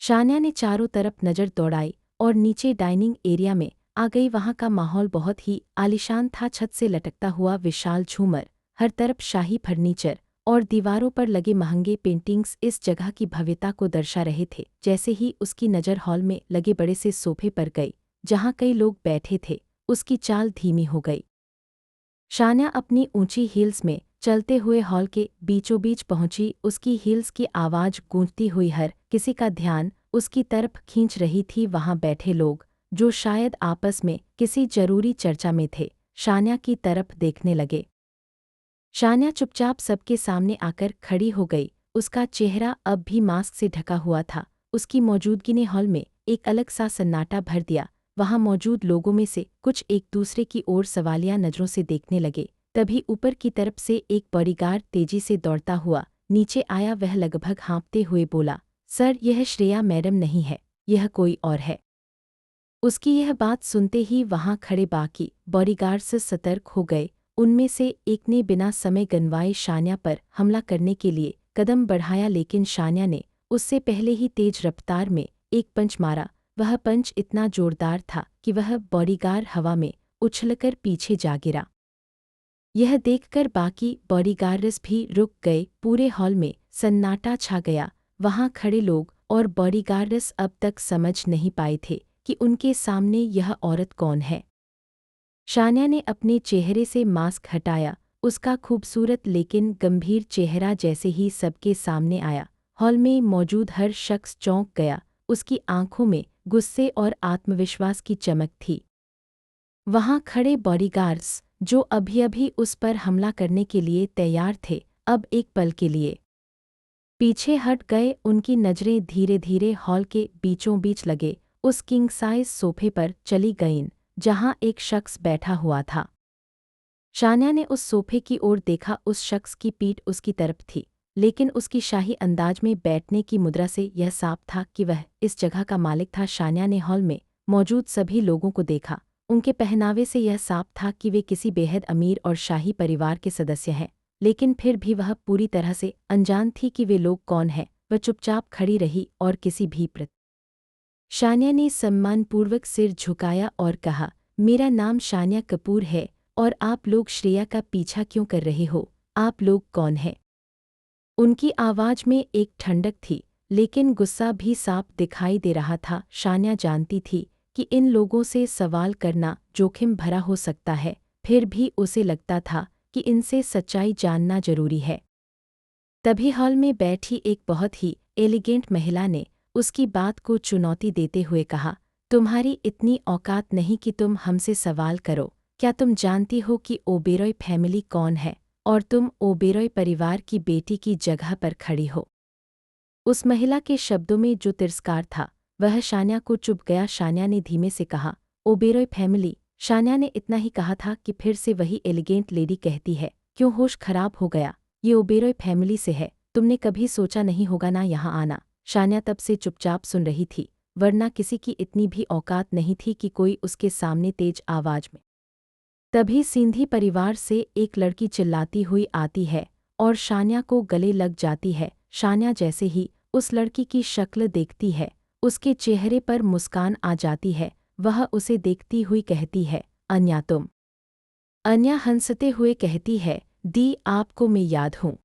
शान्या ने चारों तरफ नज़र दौड़ाई और नीचे डाइनिंग एरिया में आ गई। वहाँ का माहौल बहुत ही आलीशान था। छत से लटकता हुआ विशाल झूमर, हर तरफ शाही फर्नीचर और दीवारों पर लगे महंगे पेंटिंग्स इस जगह की भव्यता को दर्शा रहे थे। जैसे ही उसकी नज़र हॉल में लगे बड़े से सोफे पर गई, जहाँ कई लोग बैठे थे, उसकी चाल धीमी हो गई। शान्या अपनी ऊंची हील्स में चलते हुए हॉल के बीचों बीच पहुंची। उसकी हील्स की आवाज़ गूंजती हुई हर किसी का ध्यान उसकी तरफ खींच रही थी। वहां बैठे लोग, जो शायद आपस में किसी जरूरी चर्चा में थे, शान्या की तरफ देखने लगे। शान्या चुपचाप सबके सामने आकर खड़ी हो गई। उसका चेहरा अब भी मास्क से ढका हुआ था। उसकी मौजूदगी ने हॉल में एक अलग सा सन्नाटा भर दिया। वहां मौजूद लोगों में से कुछ एक दूसरे की ओर सवालिया नज़रों से देखने लगे। तभी ऊपर की तरफ से एक बॉडीगार्ड तेजी से दौड़ता हुआ नीचे आया। वह लगभग हाँफते हुए बोला, सर, यह श्रेया मैडम नहीं है, यह कोई और है। उसकी यह बात सुनते ही वहां खड़े बाकी बॉडीगार्ड्स सतर्क हो गए। उनमें से एक ने बिना समय गंवाए शान्या पर हमला करने के लिए कदम बढ़ाया, लेकिन शान्या ने उससे पहले ही तेज रफ्तार में एक पंच मारा। वह पंच इतना जोरदार था कि वह बॉडीगार्ड हवा में उछलकर पीछे जा गिरा। यह देखकर बाकी बॉडीगार्ड्स भी रुक गए। पूरे हॉल में सन्नाटा छा गया। वहां खड़े लोग और बॉडीगार्ड्स अब तक समझ नहीं पाए थे कि उनके सामने यह औरत कौन है। शान्या ने अपने चेहरे से मास्क हटाया। उसका खूबसूरत लेकिन गंभीर चेहरा जैसे ही सबके सामने आया, हॉल में मौजूद हर शख्स चौंक गया। उसकी आंखों में गुस्से और आत्मविश्वास की चमक थी। वहां खड़े बॉडीगार्ड्स, जो अभी-अभी उस पर हमला करने के लिए तैयार थे, अब एक पल के लिए पीछे हट गए। उनकी नज़रें धीरे धीरे हॉल के बीचों बीच लगे उस किंग साइज सोफे पर चली गईं, जहां एक शख्स बैठा हुआ था। शान्या ने उस सोफे की ओर देखा। उस शख्स की पीठ उसकी तरफ थी, लेकिन उसकी शाही अंदाज में बैठने की मुद्रा से यह साफ था कि वह इस जगह का मालिक था। शान्या ने हॉल में मौजूद सभी लोगों को देखा। उनके पहनावे से यह साफ था कि वे किसी बेहद अमीर और शाही परिवार के सदस्य हैं, लेकिन फिर भी वह पूरी तरह से अनजान थी कि वे लोग कौन हैं। वह चुपचाप खड़ी रही और किसी भी शान्या ने सम्मानपूर्वक सिर झुकाया और कहा, मेरा नाम शान्या कपूर है और आप लोग श्रेया का पीछा क्यों कर रहे हो? आप लोग कौन हैं? उनकी आवाज़ में एक ठंडक थी, लेकिन गुस्सा भी साफ दिखाई दे रहा था। शान्या जानती थी कि इन लोगों से सवाल करना जोखिम भरा हो सकता है, फिर भी उसे लगता था कि इनसे सच्चाई जानना जरूरी है। तभी हॉल में बैठी एक बहुत ही एलिगेंट महिला ने उसकी बात को चुनौती देते हुए कहा, तुम्हारी इतनी औकात नहीं कि तुम हमसे सवाल करो। क्या तुम जानती हो कि ओबेरॉय फैमिली कौन है और तुम ओबेरॉय परिवार की बेटी की जगह पर खड़ी हो? उस महिला के शब्दों में जो तिरस्कार था, वह शान्या को चुभ गया। शान्या ने धीमे से कहा, ओबेरॉय फैमिली। शान्या ने इतना ही कहा था कि फिर से वही एलिगेंट लेडी कहती है, क्यों होश खराब हो गया? ये ओबेरॉय फैमिली से है। तुमने कभी सोचा नहीं होगा ना यहाँ आना? शान्या तब से चुपचाप सुन रही थी, वरना किसी की इतनी भी औकात नहीं थी कि कोई उसके सामने तेज आवाज में। तभी सिंधी परिवार से एक लड़की चिल्लाती हुई आती है और शान्या को गले लग जाती है। शान्या जैसे ही उस लड़की की शक्ल देखती है, उसके चेहरे पर मुस्कान आ जाती है। वह उसे देखती हुई कहती है, अन्या तुम? अन्या हंसते हुए कहती है, दी, आपको मैं याद हूँ?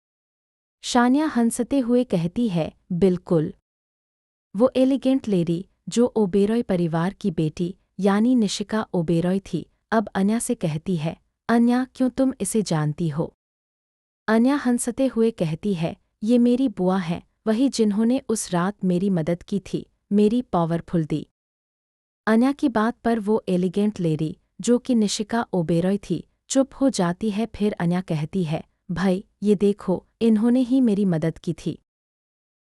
शान्या हंसते हुए कहती है, बिल्कुल। वो एलिगेंट लेडी जो ओबेरॉय परिवार की बेटी यानी निशिका ओबेरॉय थी, अब अन्या से कहती है, अन्या, क्यों तुम इसे जानती हो? अन्या हंसते हुए कहती है, ये मेरी बुआ है, वही जिन्होंने उस रात मेरी मदद की थी, मेरी पावरफुल दी। अन्या की बात पर वो एलिगेंट लेडी, जो कि निशिका ओबेरॉय थी, चुप हो जाती है। फिर अन्या कहती है, भाई, ये देखो, इन्होंने ही मेरी मदद की थी।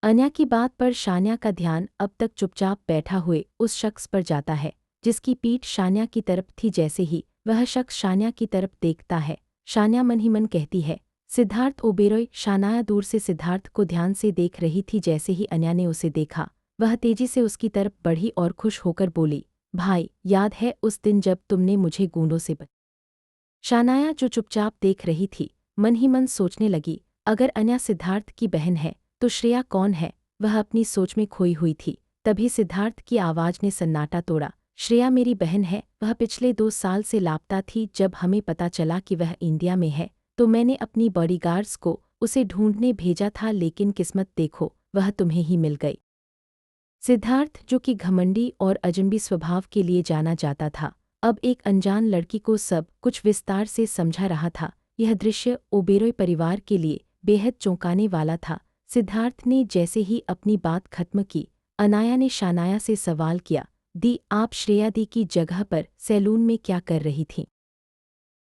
अन्या की बात पर शान्या का ध्यान अब तक चुपचाप बैठा हुए उस शख्स पर जाता है, जिसकी पीठ शान्या की तरफ थी। जैसे ही वह शख्स शान्या की तरफ देखता है, शान्या मन ही मन कहती है, सिद्धार्थ ओबेरॉय। शान्या दूर से सिद्धार्थ को ध्यान से देख रही थी। जैसे ही अन्या ने उसे देखा, वह तेजी से उसकी तरफ बढ़ी और खुश होकर बोली, भाई, याद है उस दिन जब तुमने मुझे गूंडों से शान्या जो चुपचाप देख रही थी, मन ही मन सोचने लगी, अगर अन्या सिद्धार्थ की बहन है तो श्रेया कौन है? वह अपनी सोच में खोई हुई थी। तभी सिद्धार्थ की आवाज ने सन्नाटा तोड़ा। श्रेया मेरी बहन है, वह पिछले 2 साल से लापता थी। जब हमें पता चला कि वह इंडिया में है तो मैंने अपनी बॉडीगार्ड्स को उसे ढूंढने भेजा था, लेकिन किस्मत देखो, वह तुम्हें ही मिल गई। सिद्धार्थ, जो कि घमंडी और अजनबी स्वभाव के लिए जाना जाता था, अब एक अनजान लड़की को सब कुछ विस्तार से समझा रहा था। यह दृश्य ओबेरॉय परिवार के लिए बेहद चौंकाने वाला था। सिद्धार्थ ने जैसे ही अपनी बात खत्म की, अनाया ने शानाया से सवाल किया, दी, आप श्रेया दी की जगह पर सैलून में क्या कर रही थीं?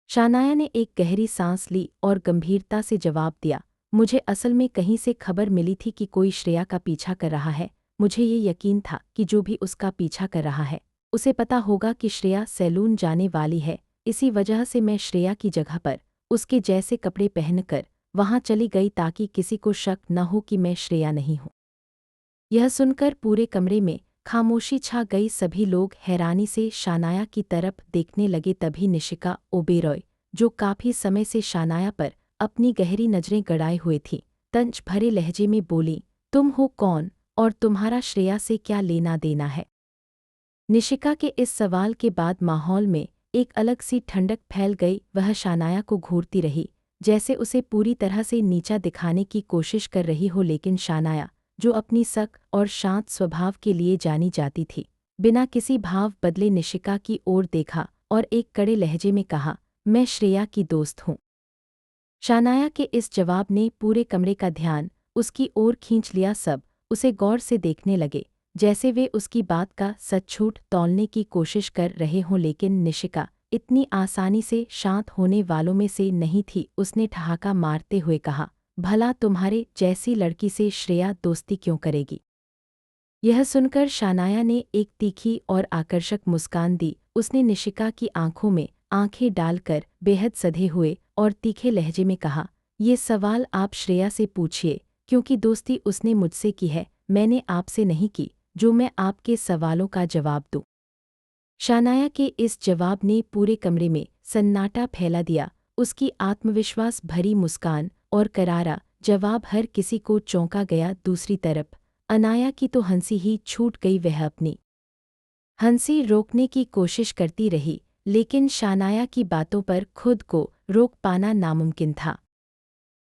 शानाया ने एक गहरी सांस ली और गंभीरता से जवाब दिया, मुझे असल में कहीं से खबर मिली थी कि कोई श्रेया का पीछा कर रहा है। मुझे ये यकीन था कि जो भी उसका पीछा कर रहा है उसे पता होगा कि श्रेया सैलून जाने वाली है। इसी वजह से मैं श्रेया की जगह पर उसके जैसे कपड़े पहनकर वहां चली गई ताकि किसी को शक न हो कि मैं श्रेया नहीं हूं। यह सुनकर पूरे कमरे में खामोशी छा गई। सभी लोग हैरानी से शानाया की तरफ देखने लगे। तभी निशिका ओबेरॉय, जो काफी समय से शानाया पर अपनी गहरी नजरें गड़ाए हुए थी, तंज भरे लहजे में बोली, तुम हो कौन और तुम्हारा श्रेया से क्या लेना देना है? निशिका के इस सवाल के बाद माहौल में एक अलग सी ठंडक फैल गई। वह शानाया को घूरती रही, जैसे उसे पूरी तरह से नीचा दिखाने की कोशिश कर रही हो, लेकिन शानाया, जो अपनी सख्त और शांत स्वभाव के लिए जानी जाती थी, बिना किसी भाव बदले निशिका की ओर देखा और एक कड़े लहजे में कहा, मैं श्रेया की दोस्त हूँ। शानाया के इस जवाब ने पूरे कमरे का ध्यान उसकी ओर खींच लिया। सब उसे गौर से देखने लगे, जैसे वे उसकी बात का सच झूठ तौलने की कोशिश कर रहे हों, लेकिन निशिका इतनी आसानी से शांत होने वालों में से नहीं थी। उसने ठहाका मारते हुए कहा, भला तुम्हारे जैसी लड़की से श्रेया दोस्ती क्यों करेगी? यह सुनकर शानाया ने एक तीखी और आकर्षक मुस्कान दी। उसने निशिका की आंखों में आंखें डालकर बेहद सधे हुए और तीखे लहजे में कहा, ये सवाल आप श्रेया से पूछिए, क्योंकि दोस्ती उसने मुझसे की है, मैंने आपसे नहीं की, जो मैं आपके सवालों का जवाब दूं। शानाया के इस जवाब ने पूरे कमरे में सन्नाटा फैला दिया। उसकी आत्मविश्वास भरी मुस्कान और करारा जवाब हर किसी को चौंका गया। दूसरी तरफ अनाया की तो हंसी ही छूट गई। वह अपनी हंसी रोकने की कोशिश करती रही, लेकिन शानाया की बातों पर खुद को रोक पाना नामुमकिन था।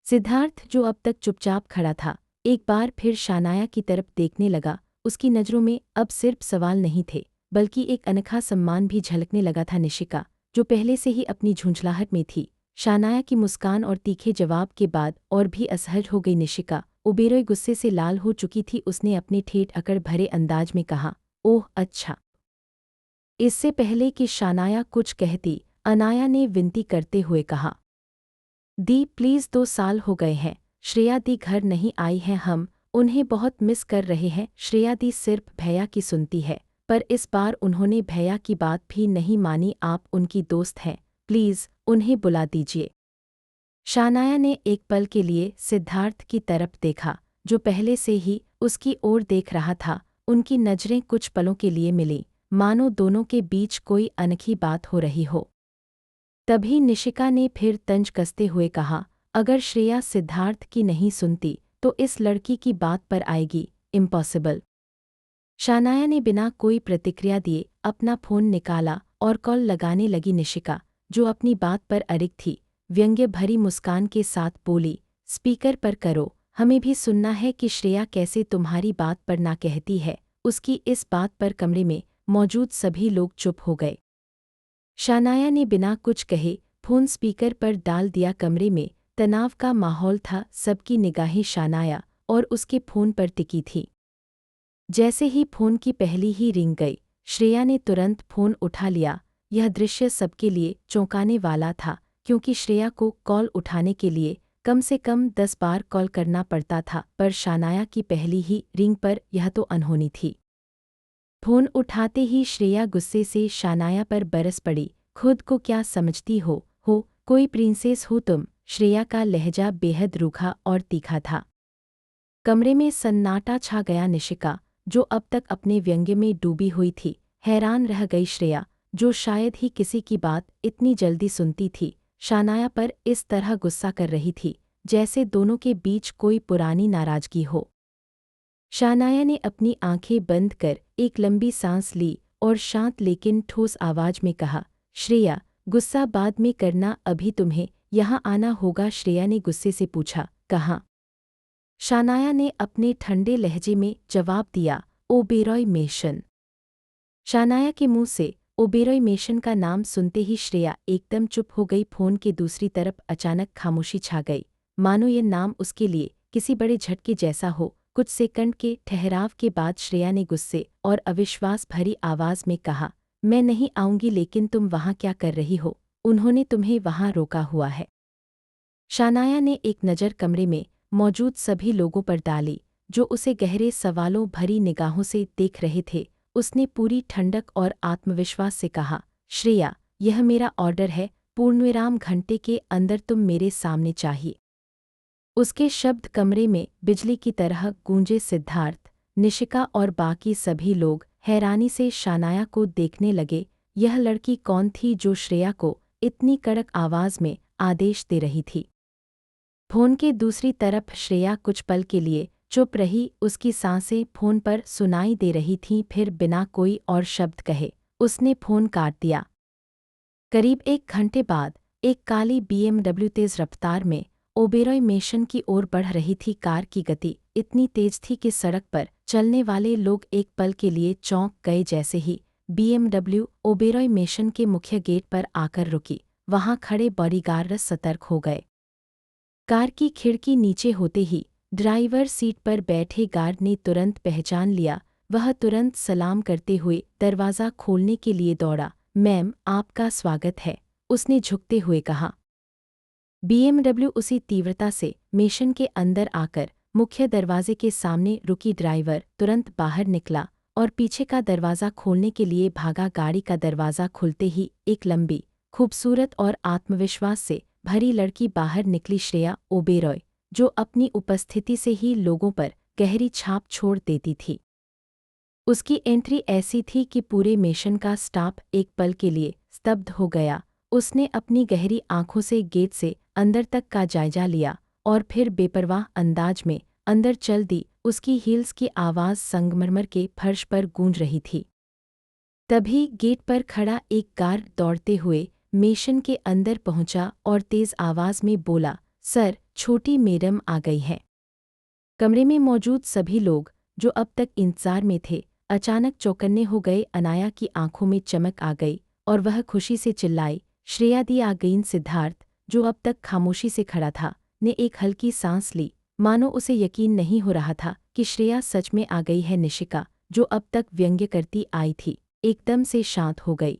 सिद्धार्थ, जो अब तक चुपचाप खड़ा था, एक बार फिर शानाया की तरफ देखने लगा। उसकी नज़रों में अब सिर्फ सवाल नहीं थे, बल्कि एक अनोखा सम्मान भी झलकने लगा था। निशिका, जो पहले से ही अपनी झुंझलाहट में थी, शानाया की मुस्कान और तीखे जवाब के बाद और भी असहज हो गई। निशिका ओबेरॉय गुस्से से लाल हो चुकी थी। उसने अपने ठेठ अकड़ भरे अंदाज में कहा, ओह अच्छा। इससे पहले कि शानाया कुछ कहती, अनाया ने विनती करते हुए कहा, दी प्लीज़ 2 साल हो गए हैं, श्रेया दी घर नहीं आई है, हम उन्हें बहुत मिस कर रहे हैं। श्रेया दी सिर्फ भैया की सुनती है, पर इस बार उन्होंने भैया की बात भी नहीं मानी। आप उनकी दोस्त हैं, प्लीज़ उन्हें बुला दीजिए। शानाया ने एक पल के लिए सिद्धार्थ की तरफ देखा, जो पहले से ही उसकी ओर देख रहा था। उनकी नज़रें कुछ पलों के लिए मिलीं, मानो दोनों के बीच कोई अनोखी बात हो रही हो। तभी निशिका ने फिर तंज कसते हुए कहा, अगर श्रेया सिद्धार्थ की नहीं सुनती तो इस लड़की की बात पर आएगी, इम्पॉसिबल। शानाया ने बिना कोई प्रतिक्रिया दिए अपना फ़ोन निकाला और कॉल लगाने लगी। निशिका, जो अपनी बात पर अड़िग थी, व्यंग्य भरी मुस्कान के साथ बोली, स्पीकर पर करो, हमें भी सुनना है कि श्रेया कैसे तुम्हारी बात पर ना कहती है। उसकी इस बात पर कमरे में मौजूद सभी लोग चुप हो गए। शानाया ने बिना कुछ कहे फ़ोन स्पीकर पर डाल दिया। कमरे में तनाव का माहौल था। सबकी निगाहें शानाया और उसके फ़ोन पर टिकी थी। जैसे ही फ़ोन की पहली ही रिंग गई, श्रेया ने तुरंत फ़ोन उठा लिया। यह दृश्य सबके लिए चौंकाने वाला था, क्योंकि श्रेया को कॉल उठाने के लिए कम से कम 10 बार कॉल करना पड़ता था, पर शानाया की पहली ही रिंग पर यह तो अनहोनी थी। फ़ोन उठाते ही श्रेया गुस्से से शानाया पर बरस पड़ी, खुद को क्या समझती हो, कोई प्रिंसेस हो तुम? श्रेया का लहजा बेहद रूखा और तीखा था। कमरे में सन्नाटा छा गया। निशिका, जो अब तक अपने व्यंग्य में डूबी हुई थी, हैरान रह गई। श्रेया, जो शायद ही किसी की बात इतनी जल्दी सुनती थी, शानाया पर इस तरह गुस्सा कर रही थी, जैसे दोनों के बीच कोई पुरानी नाराज़गी हो। शानाया ने अपनी आंखें बंद कर एक लंबी सांस ली और शांत लेकिन ठोस आवाज में कहा, श्रेया, गुस्सा बाद में करना, अभी तुम्हें यहाँ आना होगा। श्रेया ने गुस्से से पूछा, कहाँ? शानाया ने अपने ठंडे लहजे में जवाब दिया, ओबेरॉय मेशन। शानाया के मुंह से ओबेरॉय मेशन का नाम सुनते ही श्रेया एकदम चुप हो गई। फोन के दूसरी तरफ अचानक खामोशी छा गई, मानो ये नाम उसके लिए किसी बड़े झटके जैसा हो। कुछ सेकंड के ठहराव के बाद श्रेया ने गुस्से और अविश्वास भरी आवाज में कहा, मैं नहीं आऊंगी, लेकिन तुम वहां क्या कर रही हो? उन्होंने तुम्हें वहां रोका हुआ है। शानाया ने एक नज़र कमरे में मौजूद सभी लोगों पर डाली, जो उसे गहरे सवालों भरी निगाहों से देख रहे थे। उसने पूरी ठंडक और आत्मविश्वास से कहा, श्रेया, यह मेरा ऑर्डर है, पूर्णविराम घंटे के अंदर तुम मेरे सामने चाहिए। उसके शब्द कमरे में बिजली की तरह गूंजे। सिद्धार्थ, निशिका और बाकी सभी लोग हैरानी से शानाया को देखने लगे। यह लड़की कौन थी जो श्रेया को इतनी कड़क आवाज में आदेश दे रही थी? फोन के दूसरी तरफ श्रेया कुछ पल के लिए चुप रही। उसकी सांसें फोन पर सुनाई दे रही थीं। फिर बिना कोई और शब्द कहे उसने फोन काट दिया। करीब 1 घंटे बाद एक काली BMW तेज रफ्तार में ओबेरॉय मेशन की ओर बढ़ रही थी। कार की गति इतनी तेज थी कि सड़क पर चलने वाले लोग एक पल के लिए चौंक गए। जैसे ही BMW ओबेरॉय मेशन के मुख्य गेट पर आकर रुकी, वहां खड़े बॉडीगार्ड सतर्क हो गए। कार की खिड़की नीचे होते ही ड्राइवर सीट पर बैठे गार्ड ने तुरंत पहचान लिया। वह तुरंत सलाम करते हुए दरवाज़ा खोलने के लिए दौड़ा। मैम, आपका स्वागत है, उसने झुकते हुए कहा। BMW उसी तीव्रता से मेशन के अंदर आकर मुख्य दरवाजे के सामने रुकी। ड्राइवर तुरंत बाहर निकला और पीछे का दरवाज़ा खोलने के लिए भागा। गाड़ी का दरवाज़ा खुलते ही एक लंबी, खूबसूरत और आत्मविश्वास से भरी लड़की बाहर निकली, श्रेया ओबेरॉय, जो अपनी उपस्थिति से ही लोगों पर गहरी छाप छोड़ देती थी। उसकी एंट्री ऐसी थी कि पूरे मेशन का स्टाफ एक पल के लिए स्तब्ध हो गया। उसने अपनी गहरी आंखों से गेट से अंदर तक का जायजा लिया और फिर बेपरवाह अंदाज में अंदर चल दी। उसकी हील्स की आवाज़ संगमरमर के फर्श पर गूंज रही थी। तभी गेट पर खड़ा एक गार्ड दौड़ते हुए मेशन के अंदर पहुंचा और तेज आवाज में बोला, सर, छोटी मैडम आ गई है। कमरे में मौजूद सभी लोग, जो अब तक इंतजार में थे, अचानक चौकन्ने हो गए। अनाया की आंखों में चमक आ गई और वह खुशी से चिल्लाई, श्रेया दी आ गईं। सिद्धार्थ, जो अब तक खामोशी से खड़ा था, ने एक हल्की सांस ली, मानो उसे यकीन नहीं हो रहा था कि श्रेया सच में आ गई है। निशिका, जो अब तक व्यंग्य करती आई थी, एकदम से शांत हो गई।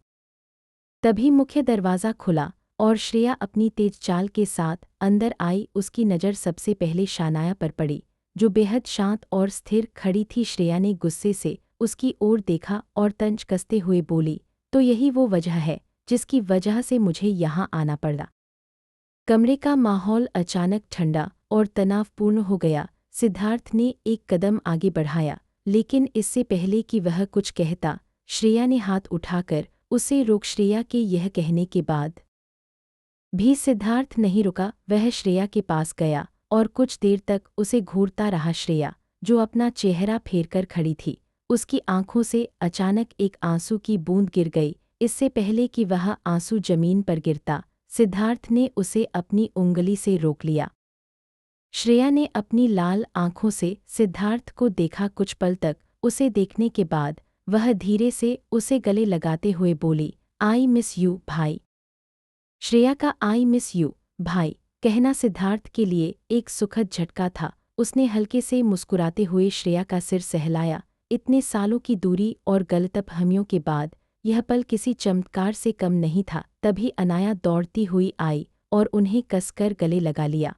तभी मुख्य दरवाज़ा खुला और श्रेया अपनी तेज चाल के साथ अंदर आई। उसकी नज़र सबसे पहले शानाया पर पड़ी, जो बेहद शांत और स्थिर खड़ी थी। श्रेया ने गुस्से से उसकी ओर देखा और तंज कसते हुए बोली, तो यही वो वजह है जिसकी वजह से मुझे यहाँ आना पड़ा। कमरे का माहौल अचानक ठंडा और तनावपूर्ण हो गया। सिद्धार्थ ने एक कदम आगे बढ़ाया, लेकिन इससे पहले कि वह कुछ कहता, श्रेया ने हाथ उठाकर उसे रोक। श्रेया के यह कहने के बाद भी सिद्धार्थ नहीं रुका। वह श्रेया के पास गया और कुछ देर तक उसे घूरता रहा। श्रेया, जो अपना चेहरा फेरकर खड़ी थी, उसकी आंखों से अचानक एक आंसू की बूंद गिर गई। इससे पहले कि वह आंसू जमीन पर गिरता, सिद्धार्थ ने उसे अपनी उंगली से रोक लिया। श्रेया ने अपनी लाल आंखों से सिद्धार्थ को देखा। कुछ पल तक उसे देखने के बाद वह धीरे से उसे गले लगाते हुए बोली, आई मिस यू भाई। श्रेया का आई मिस यू भाई कहना सिद्धार्थ के लिए एक सुखद झटका था। उसने हल्के से मुस्कुराते हुए श्रेया का सिर सहलाया। इतने सालों की दूरी और गलतफहमियों के बाद यह पल किसी चमत्कार से कम नहीं था। तभी अनाया दौड़ती हुई आई और उन्हें कसकर गले लगा लिया।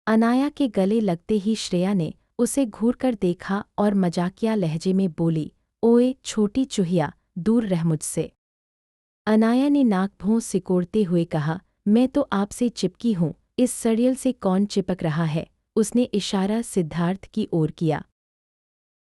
अनाया के गले लगते ही श्रेया ने उसे घूरकर देखा और मजाकिया लहजे में बोली, ओए छोटी चूहिया, दूर रह मुझसे। अनाया ने नाक भौं सिकोड़ते हुए कहा, मैं तो आपसे चिपकी हूँ, इस सड़ियल से कौन चिपक रहा है? उसने इशारा सिद्धार्थ की ओर किया।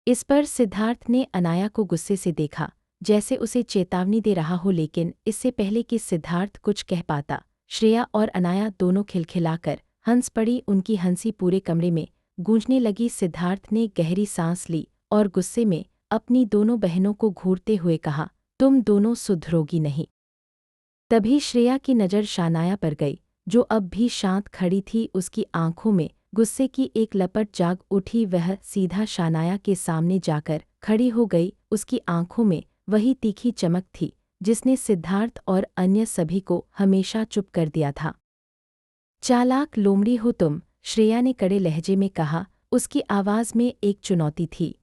इस पर सिद्धार्थ ने अनाया को गुस्से से देखा, जैसे उसे चेतावनी दे रहा हो। लेकिन इससे पहले कि सिद्धार्थ कुछ कह पाता, श्रेया और अनाया दोनों खिलखिलाकर हंस पड़ी। उनकी हंसी पूरे कमरे में गूंजने लगी। सिद्धार्थ ने गहरी सांस ली और गुस्से में अपनी दोनों बहनों को घूरते हुए कहा, तुम दोनों सुधरोगी नहीं। तभी श्रेया की नज़र शानाया पर गई, जो अब भी शांत खड़ी थी। उसकी आंखों में गुस्से की एक लपट जाग उठी। वह सीधा शानाया के सामने जाकर खड़ी हो गई। उसकी आंखों में वही तीखी चमक थी जिसने सिद्धार्थ और अन्य सभी को हमेशा चुप कर दिया था। चालाक लोमड़ी हो तुम, श्रेया ने कड़े लहजे में कहा। उसकी आवाज़ में एक चुनौती थी।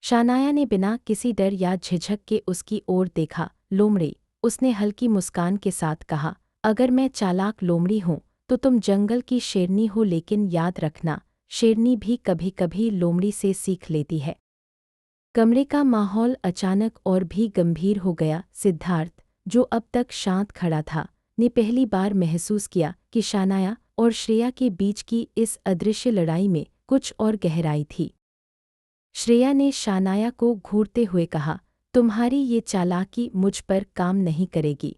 शानाया ने बिना किसी डर या झिझक के उसकी ओर देखा। लोमड़ी, उसने हल्की मुस्कान के साथ कहा, अगर मैं चालाक लोमड़ी हूँ तो तुम जंगल की शेरनी हो, लेकिन याद रखना, शेरनी भी कभी कभी लोमड़ी से सीख लेती है। कमरे का माहौल अचानक और भी गंभीर हो गया। सिद्धार्थ, जो अब तक शांत खड़ा था, ने पहली बार महसूस किया कि शानाया और श्रेया के बीच की इस अदृश्य लड़ाई में कुछ और गहराई थी। श्रेया ने शानाया को घूरते हुए कहा, तुम्हारी ये चालाकी मुझ पर काम नहीं करेगी।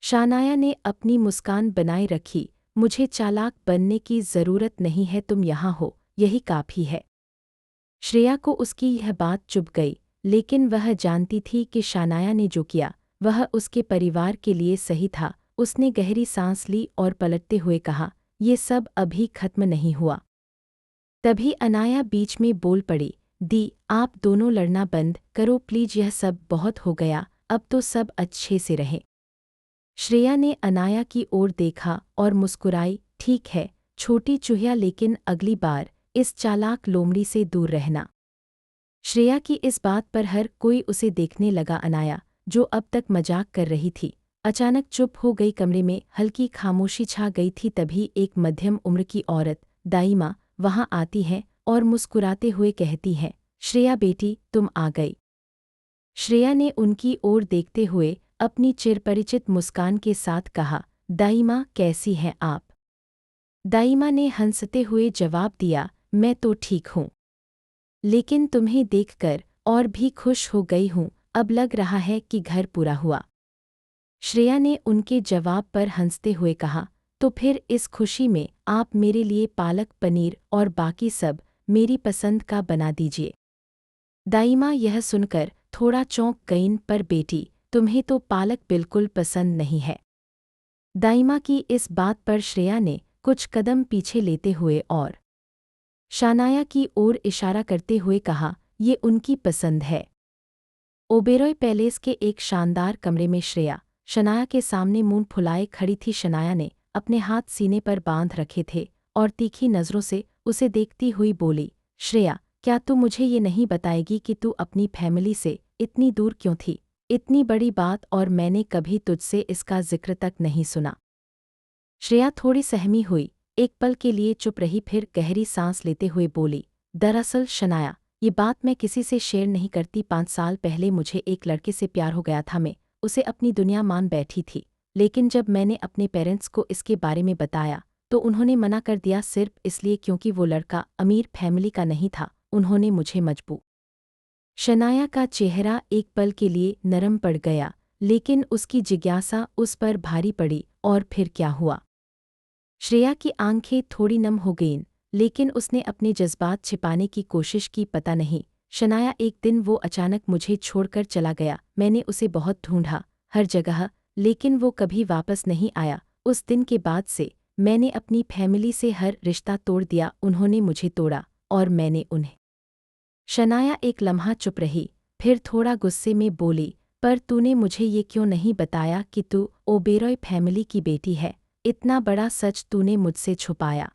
शानाया ने अपनी मुस्कान बनाए रखी, मुझे चालाक बनने की ज़रूरत नहीं है, तुम यहाँ हो, यही काफ़ी है। श्रेया को उसकी यह बात चुभ गई, लेकिन वह जानती थी कि शानाया ने जो किया वह उसके परिवार के लिए सही था। उसने गहरी सांस ली और पलटते हुए कहा, ये सब अभी खत्म नहीं हुआ। तभी अनाया बीच में बोल पड़ी, दी, आप दोनों लड़ना बंद करो प्लीज, यह सब बहुत हो गया, अब तो सब अच्छे से रहे। श्रेया ने अनाया की ओर देखा और मुस्कुराई, ठीक है छोटी चूहिया, लेकिन अगली बार इस चालाक लोमड़ी से दूर रहना। श्रेया की इस बात पर हर कोई उसे देखने लगा। अनाया, जो अब तक मजाक कर रही थी, अचानक चुप हो गई। कमरे में हल्की खामोशी छा गई थी। तभी एक मध्यम उम्र की औरत, दाइमा, वहां आती है और मुस्कुराते हुए कहती है, श्रेया बेटी, तुम आ गई। श्रेया ने उनकी ओर देखते हुए अपनी चिरपरिचित मुस्कान के साथ कहा, दाइमा कैसी हैं आप? दाइमा ने हंसते हुए जवाब दिया, मैं तो ठीक हूँ, लेकिन तुम्हें देखकर और भी खुश हो गई हूँ, अब लग रहा है कि घर पूरा हुआ। श्रेया ने उनके जवाब पर हंसते हुए कहा, तो फिर इस खुशी में आप मेरे लिए पालक पनीर और बाकी सब मेरी पसंद का बना दीजिए। दाइमा यह सुनकर थोड़ा चौंक गईं, पर बेटी, तुम्हें तो पालक बिल्कुल पसंद नहीं है। दाइमा की इस बात पर श्रेया ने कुछ कदम पीछे लेते हुए और शानाया की ओर इशारा करते हुए कहा, ये उनकी पसंद है। ओबेरॉय पैलेस के एक शानदार कमरे में श्रेया शनाया के सामने मुंह फुलाए खड़ी थी। शनाया ने अपने हाथ सीने पर बांध रखे थे और तीखी नज़रों से उसे देखती हुई बोली, श्रेया, क्या तू मुझे ये नहीं बताएगी कि तू अपनी फैमिली से इतनी दूर क्यों थी? इतनी बड़ी बात और मैंने कभी तुझसे इसका जिक्र तक नहीं सुना। श्रेया थोड़ी सहमी हुई, एक पल के लिए चुप रही, फिर गहरी सांस लेते हुए बोली, दरअसल शनाया, ये बात मैं किसी से शेयर नहीं करती। 5 साल पहले मुझे एक लड़के से प्यार हो गया था। मैं उसे अपनी दुनिया मान बैठी थी, लेकिन जब मैंने अपने पेरेंट्स को इसके बारे में बताया तो उन्होंने मना कर दिया, सिर्फ इसलिए क्योंकि वो लड़का अमीर फैमिली का नहीं था। उन्होंने मुझे मजबूर। शनाया का चेहरा एक पल के लिए नरम पड़ गया, लेकिन उसकी जिज्ञासा उस पर भारी पड़ी। और फिर क्या हुआ? श्रेया की आंखें थोड़ी नम हो गईं, लेकिन उसने अपने जज्बात छिपाने की कोशिश की। पता नहीं शनाया, एक दिन वो अचानक मुझे छोड़कर चला गया। मैंने उसे बहुत ढूंढा हर जगह, लेकिन वो कभी वापस नहीं आया। उस दिन के बाद से मैंने अपनी फैमिली से हर रिश्ता तोड़ दिया। उन्होंने मुझे तोड़ा और मैंने उन्हें। शनाया एक लम्हा चुप रही, फिर थोड़ा गुस्से में बोली, पर तूने मुझे ये क्यों नहीं बताया कि तू ओबेरॉय फैमिली की बेटी है? इतना बड़ा सच तूने मुझसे छुपाया।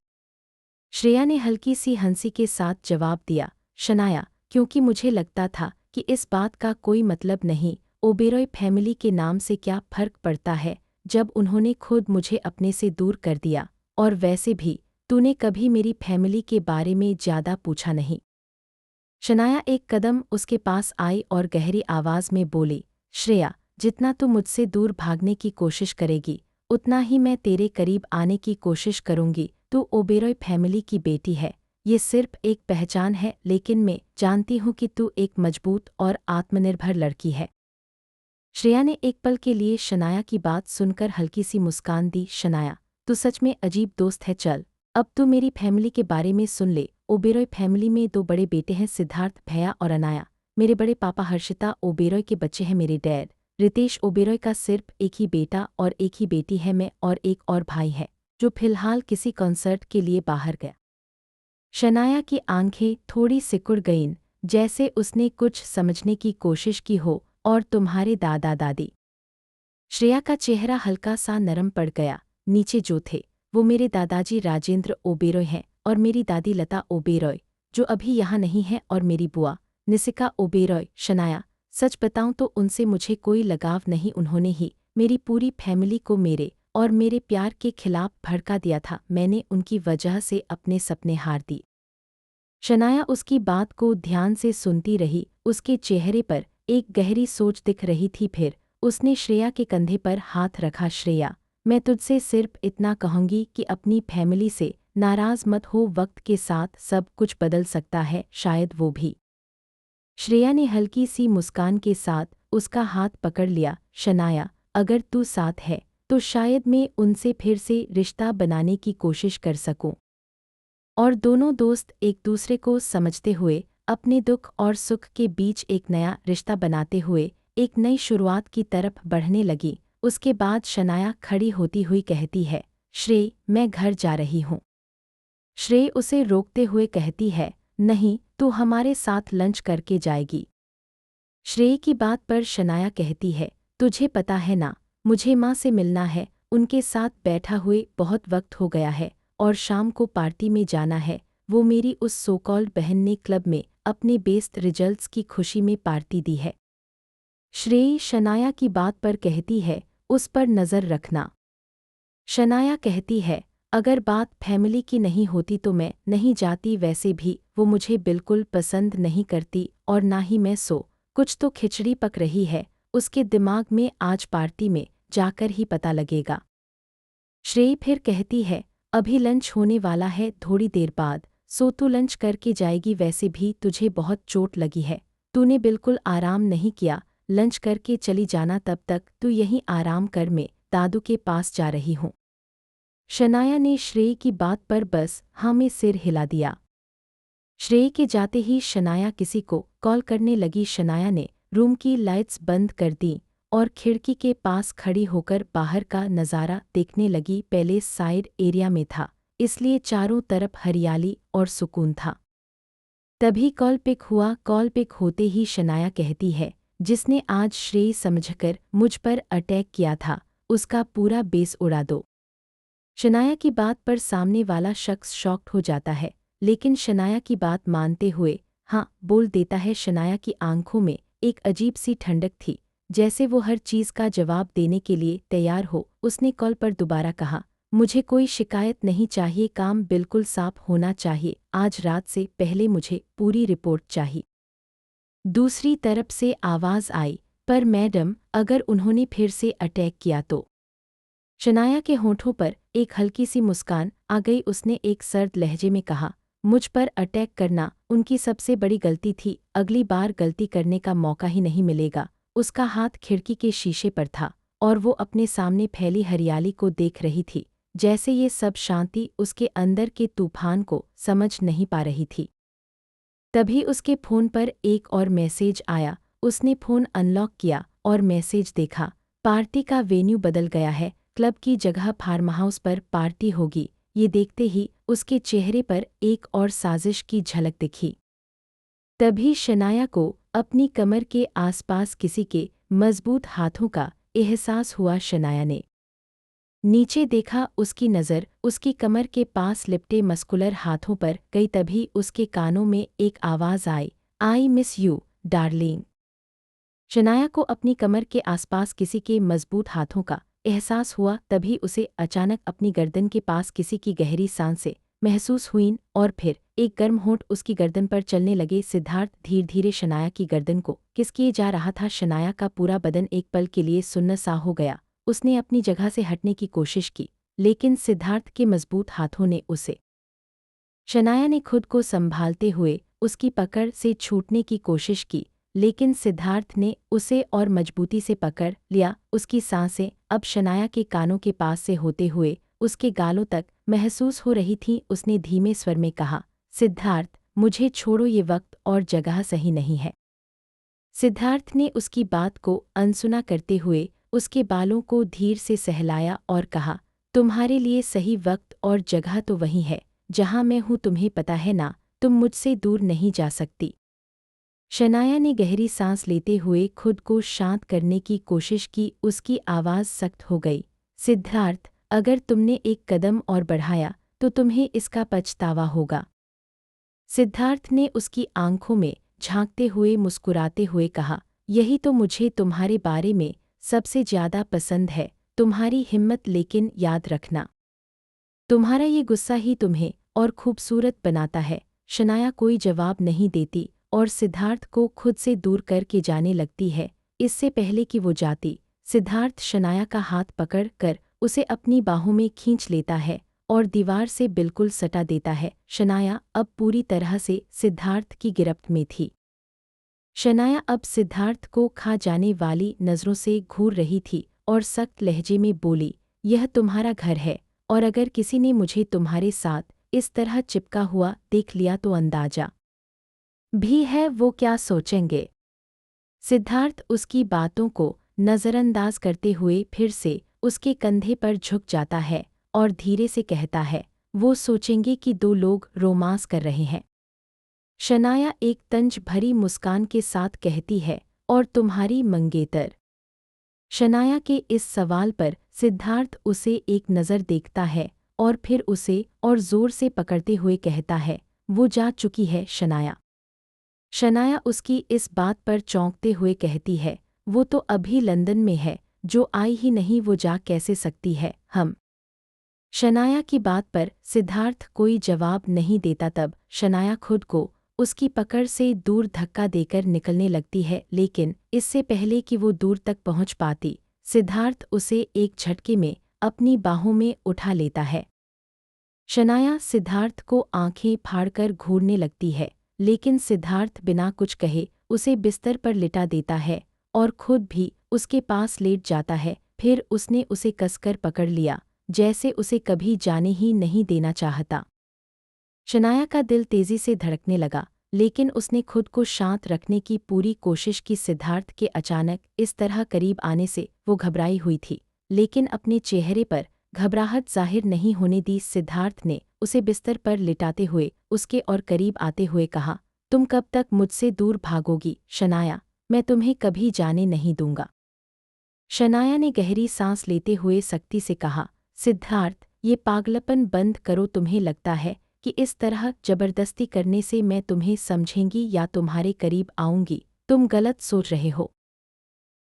श्रेया ने हल्की सी हंसी के साथ जवाब दिया, शनाया, क्योंकि मुझे लगता था कि इस बात का कोई मतलब नहीं। ओबेरॉय फैमिली के नाम से क्या फर्क पड़ता है जब उन्होंने खुद मुझे अपने से दूर कर दिया? और वैसे भी तूने कभी मेरी फैमिली के बारे में ज़्यादा पूछा नहीं। शनाया एक कदम उसके पास आई और गहरी आवाज़ में बोली, श्रेया, जितना तू मुझसे दूर भागने की कोशिश करेगी, उतना ही मैं तेरे करीब आने की कोशिश करूंगी। तू ओबेरॉय फैमिली की बेटी है, ये सिर्फ एक पहचान है, लेकिन मैं जानती हूँ कि तू एक मजबूत और आत्मनिर्भर लड़की है। श्रेया ने एक पल के लिए शनाया की बात सुनकर हल्की सी मुस्कान दी। शनाया, तू सच में अजीब दोस्त है, चल अब तू मेरी फैमिली के बारे में सुन ले। ओबेरॉय फैमिली में 2 बड़े बेटे हैं, सिद्धार्थ भैया और अनाया। मेरे बड़े पापा हर्षिता ओबेरॉय के बच्चे हैं मेरे डैड रितेश ओबेरॉय का सिर्फ एक ही बेटा और एक ही बेटी है, मैं और एक और भाई है जो फिलहाल किसी कॉन्सर्ट के लिए बाहर गया। शनाया की आंखें थोड़ी सिकुड़ गईं, जैसे उसने कुछ समझने की कोशिश की हो। और तुम्हारे दादा दादी? श्रेया का चेहरा हल्का सा नरम पड़ गया। नीचे जो थे वो मेरे दादाजी राजेंद्र ओबेरॉय हैं और मेरी दादी लता ओबेरॉय जो अभी यहाँ नहीं है, और मेरी बुआ निसिका ओबेरॉय। शनाया, सच बताऊं तो उनसे मुझे कोई लगाव नहीं। उन्होंने ही मेरी पूरी फैमिली को मेरे और मेरे प्यार के खिलाफ भड़का दिया था। मैंने उनकी वजह से अपने सपने हार दिए। शनाया उसकी बात को ध्यान से सुनती रही। उसके चेहरे पर एक गहरी सोच दिख रही थी। फिर उसने श्रेया के कंधे पर हाथ रखा। श्रेया, मैं तुझसे सिर्फ इतना कहूंगी कि अपनी फैमिली से नाराज मत हो। वक्त के साथ सब कुछ बदल सकता है, शायद वो भी। श्रेया ने हल्की सी मुस्कान के साथ उसका हाथ पकड़ लिया। शनाया, अगर तू साथ है तो शायद मैं उनसे फिर से रिश्ता बनाने की कोशिश कर सकूं। और दोनों दोस्त एक दूसरे को समझते हुए अपने दुख और सुख के बीच एक नया रिश्ता बनाते हुए एक नई शुरुआत की तरफ बढ़ने लगी। उसके बाद शनाया खड़ी होती हुई कहती है, श्रेय, मैं घर जा रही हूँ। श्रेय उसे रोकते हुए कहती है, नहीं, तू हमारे साथ लंच करके जाएगी। श्रेय की बात पर शनाया कहती है, तुझे पता है ना, मुझे माँ से मिलना है। उनके साथ बैठा हुए बहुत वक्त हो गया है और शाम को पार्टी में जाना है। वो मेरी उस सो कॉल्ड बहन ने क्लब में अपने बेस्ट रिजल्ट्स की खुशी में पार्टी दी है। श्रेय शनाया की बात पर कहती है, उस पर नज़र रखना। शनाया कहती है, अगर बात फैमिली की नहीं होती तो मैं नहीं जाती। वैसे भी वो मुझे बिल्कुल पसंद नहीं करती और ना ही मैं। कुछ तो खिचड़ी पक रही है उसके दिमाग में। आज पार्टी में जाकर ही पता लगेगा। श्रेय फिर कहती है, अभी लंच होने वाला है थोड़ी देर बाद, सो तू लंच करके जाएगी। वैसे भी तुझे बहुत चोट लगी है, तूने बिल्कुल आराम नहीं किया। लंच करके चली जाना, तब तक तू यहीं आराम कर, मैं दादू के पास जा रही हूँ। शनाया ने श्रेय की बात पर बस हाँ में सिर हिला दिया। श्रेय के जाते ही शनाया किसी को कॉल करने लगी। शनाया ने रूम की लाइट्स बंद कर दी और खिड़की के पास खड़ी होकर बाहर का नज़ारा देखने लगी। पैलेस साइड एरिया में था, इसलिए चारों तरफ हरियाली और सुकून था। तभी कॉल पिक हुआ। कॉल पिक होते ही शनाया कहती है, जिसने आज श्रेय समझकर मुझ पर अटैक किया था, उसका पूरा बेस उड़ा दो। शनाया की बात पर सामने वाला शख्स शॉक्ड हो जाता है, लेकिन शनाया की बात मानते हुए हाँ बोल देता है। शनाया की आंखों में एक अजीब सी ठंडक थी, जैसे वो हर चीज़ का जवाब देने के लिए तैयार हो। उसने कॉल पर दोबारा कहा, मुझे कोई शिकायत नहीं चाहिए, काम बिल्कुल साफ होना चाहिए। आज रात से पहले मुझे पूरी रिपोर्ट चाहिए। दूसरी तरफ से आवाज़ आई, पर मैडम, अगर उन्होंने फिर से अटैक किया तो? शनाया के होठों पर एक हल्की सी मुस्कान आ गई। उसने एक सर्द लहजे में कहा, मुझ पर अटैक करना उनकी सबसे बड़ी गलती थी, अगली बार गलती करने का मौका ही नहीं मिलेगा। उसका हाथ खिड़की के शीशे पर था और वो अपने सामने फैली हरियाली को देख रही थी, जैसे ये सब शांति उसके अंदर के तूफान को समझ नहीं पा रही थी। तभी उसके फ़ोन पर एक और मैसेज आया। उसने फ़ोन अनलॉक किया और मैसेज देखा, पार्टी का वेन्यू बदल गया है, क्लब की जगह फार्म हाउस पर पार्टी होगी। ये देखते ही उसके चेहरे पर एक और साजिश की झलक दिखी। तभी शनाया को अपनी कमर के आसपास किसी के मजबूत हाथों का एहसास हुआ। शनाया ने नीचे देखा, उसकी नज़र उसकी कमर के पास लिपटे मस्कुलर हाथों पर गई। तभी उसके कानों में एक आवाज़ I miss you darling. Shanaya को अपनी कमर के आसपास किसी के मजबूत हाथों का एहसास हुआ। तभी उसे अचानक अपनी गर्दन के पास किसी की गहरी सांसें महसूस हुईं और फिर एक गर्म होंठ उसकी गर्दन पर चलने लगे। सिद्धार्थ धीरे धीरे शनाया की गर्दन को किस किए जा रहा था। शनाया का पूरा बदन एक पल के लिए सुन्न सा हो गया। उसने अपनी जगह से हटने की कोशिश की, लेकिन सिद्धार्थ के मजबूत हाथों ने उसे। शनाया ने खुद को संभालते हुए उसकी पकड़ से छूटने की कोशिश की, लेकिन सिद्धार्थ ने उसे और मजबूती से पकड़ लिया। उसकी सांसें अब शनाया के कानों के पास से होते हुए उसके गालों तक महसूस हो रही थीं, उसने धीमे स्वर में कहा, सिद्धार्थ, मुझे छोड़ो, ये वक्त और जगह सही नहीं है। सिद्धार्थ ने उसकी बात को अनसुना करते हुए उसके बालों को धीर से सहलाया और कहा, तुम्हारे लिए सही वक्त और जगह तो वही है जहां मैं हूं, तुम्हें पता है ना, तुम मुझसे दूर नहीं जा सकती। शनाया ने गहरी सांस लेते हुए खुद को शांत करने की कोशिश की, उसकी आवाज़ सख्त हो गई। सिद्धार्थ, अगर तुमने एक कदम और बढ़ाया तो तुम्हें इसका पछतावा होगा। सिद्धार्थ ने उसकी आंखों में झांकते हुए मुस्कुराते हुए कहा, यही तो मुझे तुम्हारे बारे में सबसे ज़्यादा पसंद है, तुम्हारी हिम्मत, लेकिन याद रखना, तुम्हारा ये गुस्सा ही तुम्हें और खूबसूरत बनाता है। शनाया कोई जवाब नहीं देती और सिद्धार्थ को खुद से दूर करके जाने लगती है। इससे पहले कि वो जाती, सिद्धार्थ शनाया का हाथ पकड़ कर उसे अपनी बाहों में खींच लेता है और दीवार से बिल्कुल सटा देता है। शनाया अब पूरी तरह से सिद्धार्थ की गिरफ्त में थी। शनाया अब सिद्धार्थ को खा जाने वाली नज़रों से घूर रही थी और सख्त लहजे में बोली, यह तुम्हारा घर है और अगर किसी ने मुझे तुम्हारे साथ इस तरह चिपका हुआ देख लिया तो अंदाजा भी है वो क्या सोचेंगे। सिद्धार्थ उसकी बातों को नज़रअंदाज करते हुए फिर से उसके कंधे पर झुक जाता है और धीरे से कहता है, वो सोचेंगे कि दो लोग रोमांस कर रहे हैं। शनाया एक तंज भरी मुस्कान के साथ कहती है, और तुम्हारी मंगेतर। शनाया के इस सवाल पर सिद्धार्थ उसे एक नज़र देखता है और फिर उसे और ज़ोर से पकड़ते हुए कहता है, वो जा चुकी है शनाया। शनाया उसकी इस बात पर चौंकते हुए कहती है, वो तो अभी लंदन में है, जो आई ही नहीं वो जा कैसे सकती है। हम शनाया की बात पर सिद्धार्थ कोई जवाब नहीं देता। तब शनाया खुद को उसकी पकड़ से दूर धक्का देकर निकलने लगती है, लेकिन इससे पहले कि वो दूर तक पहुंच पाती, सिद्धार्थ उसे एक झटके में अपनी बाहों में उठा लेता है। शनाया सिद्धार्थ को आंखें फाड़कर घूरने लगती है, लेकिन सिद्धार्थ बिना कुछ कहे उसे बिस्तर पर लिटा देता है और खुद भी उसके पास लेट जाता है। फिर उसने उसे कसकर पकड़ लिया, जैसे उसे कभी जाने ही नहीं देना चाहता। शनाया का दिल तेजी से धड़कने लगा, लेकिन उसने खुद को शांत रखने की पूरी कोशिश की। सिद्धार्थ के अचानक इस तरह करीब आने से वो घबराई हुई थी, लेकिन अपने चेहरे पर घबराहट जाहिर नहीं होने दी। सिद्धार्थ ने उसे बिस्तर पर लिटाते हुए उसके और करीब आते हुए कहा, तुम कब तक मुझसे दूर भागोगी शनाया, मैं तुम्हें कभी जाने नहीं दूंगा। शनाया ने गहरी सांस लेते हुए सख्ती से कहा, सिद्धार्थ, ये पागलपन बंद करो। तुम्हें लगता है कि इस तरह जबरदस्ती करने से मैं तुम्हें समझेंगी या तुम्हारे करीब आऊंगी, तुम गलत सोच रहे हो।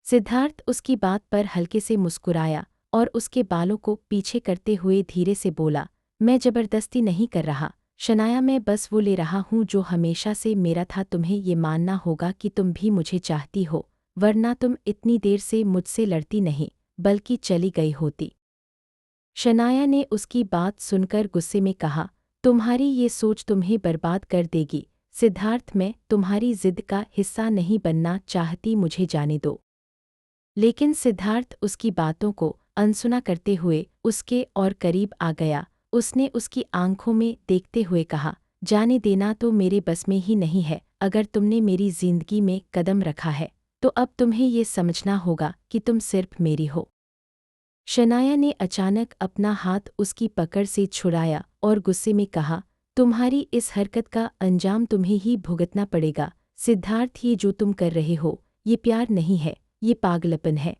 सिद्धार्थ उसकी बात पर हल्के से मुस्कुराया और उसके बालों को पीछे करते हुए धीरे से बोला, मैं जबरदस्ती नहीं कर रहा शनाया, मैं बस वो ले रहा हूँ जो हमेशा से मेरा था। तुम्हें ये मानना होगा कि तुम भी मुझे चाहती हो, वरना तुम इतनी देर से मुझसे लड़ती नहीं बल्कि चली गई होती। शनाया ने उसकी बात सुनकर गुस्से में कहा, तुम्हारी ये सोच तुम्हें बर्बाद कर देगी। सिद्धार्थ, मैं तुम्हारी जिद का हिस्सा नहीं बनना चाहती, मुझे जाने दो। लेकिन सिद्धार्थ उसकी बातों को अनसुना करते हुए उसके और करीब आ गया। उसने उसकी आंखों में देखते हुए कहा, जाने देना तो मेरे बस में ही नहीं है। अगर तुमने मेरी जिंदगी में कदम रखा है तो अब तुम्हें ये समझना होगा कि तुम सिर्फ मेरी हो। शनाया ने अचानक अपना हाथ उसकी पकड़ से छुड़ाया और गुस्से में कहा, तुम्हारी इस हरकत का अंजाम तुम्हें ही भुगतना पड़ेगा। सिद्धार्थ, ये जो तुम कर रहे हो ये प्यार नहीं है, ये पागलपन है।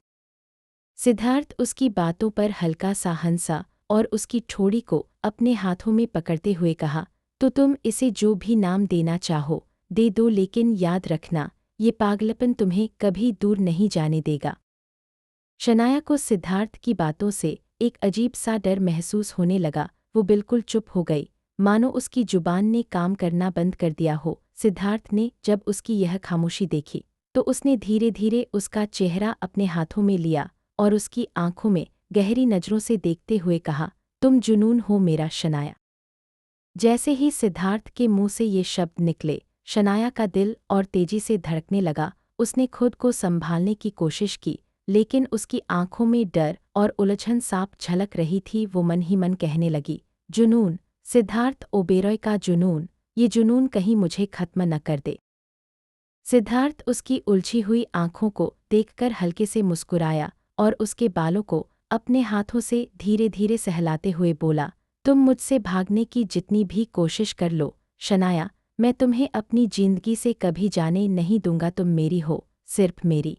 सिद्धार्थ उसकी बातों पर हल्का सा हंसा और उसकी ठोड़ी को अपने हाथों में पकड़ते हुए कहा, तो तुम इसे जो भी नाम देना चाहो दे दो, लेकिन याद रखना, ये पागलपन तुम्हें कभी दूर नहीं जाने देगा। शनाया को सिद्धार्थ की बातों से एक अजीब सा डर महसूस होने लगा। वो बिल्कुल चुप हो गई, मानो उसकी जुबान ने काम करना बंद कर दिया हो। सिद्धार्थ ने जब उसकी यह खामोशी देखी तो उसने धीरे धीरे उसका चेहरा अपने हाथों में लिया और उसकी आंखों में गहरी नज़रों से देखते हुए कहा, तुम जुनून हो मेरा शनाया। जैसे ही सिद्धार्थ के मुंह से ये शब्द निकले, शनाया का दिल और तेजी से धड़कने लगा। उसने खुद को संभालने की कोशिश की, लेकिन उसकी आंखों में डर और उलझन साफ झलक रही थी। वो मन ही मन कहने लगी, जुनून, सिद्धार्थ ओबेरॉय का जुनून, ये जुनून कहीं मुझे खत्म न कर दे। सिद्धार्थ उसकी उलझी हुई आंखों को देखकर हल्के से मुस्कुराया और उसके बालों को अपने हाथों से धीरे धीरे सहलाते हुए बोला, तुम मुझसे भागने की जितनी भी कोशिश कर लो, शनाया, मैं तुम्हें अपनी जिंदगी से कभी जाने नहीं दूंगा। तुम मेरी हो, सिर्फ मेरी।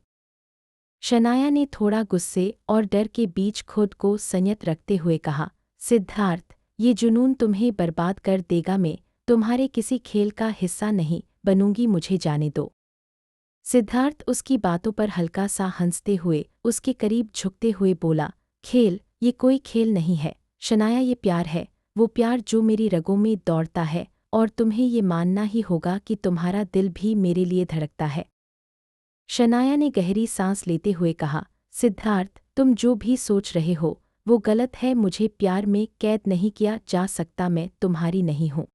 शनाया ने थोड़ा गुस्से और डर के बीच खुद को संयत रखते हुए कहा, सिद्धार्थ, ये जुनून तुम्हें बर्बाद कर देगा। मैं तुम्हारे किसी खेल का हिस्सा नहीं बनूंगी, मुझे जाने दो। सिद्धार्थ उसकी बातों पर हल्का सा हंसते हुए उसके करीब झुकते हुए बोला, खेल, ये कोई खेल नहीं है शनाया, ये प्यार है, वो प्यार जो मेरी रगों में दौड़ता है, और तुम्हें ये मानना ही होगा कि तुम्हारा दिल भी मेरे लिए धड़कता है। शनाया ने गहरी सांस लेते हुए कहा, सिद्धार्थ, तुम जो भी सोच रहे हो वो गलत है। मुझे प्यार में कैद नहीं किया जा सकता, मैं तुम्हारी नहीं हूँ।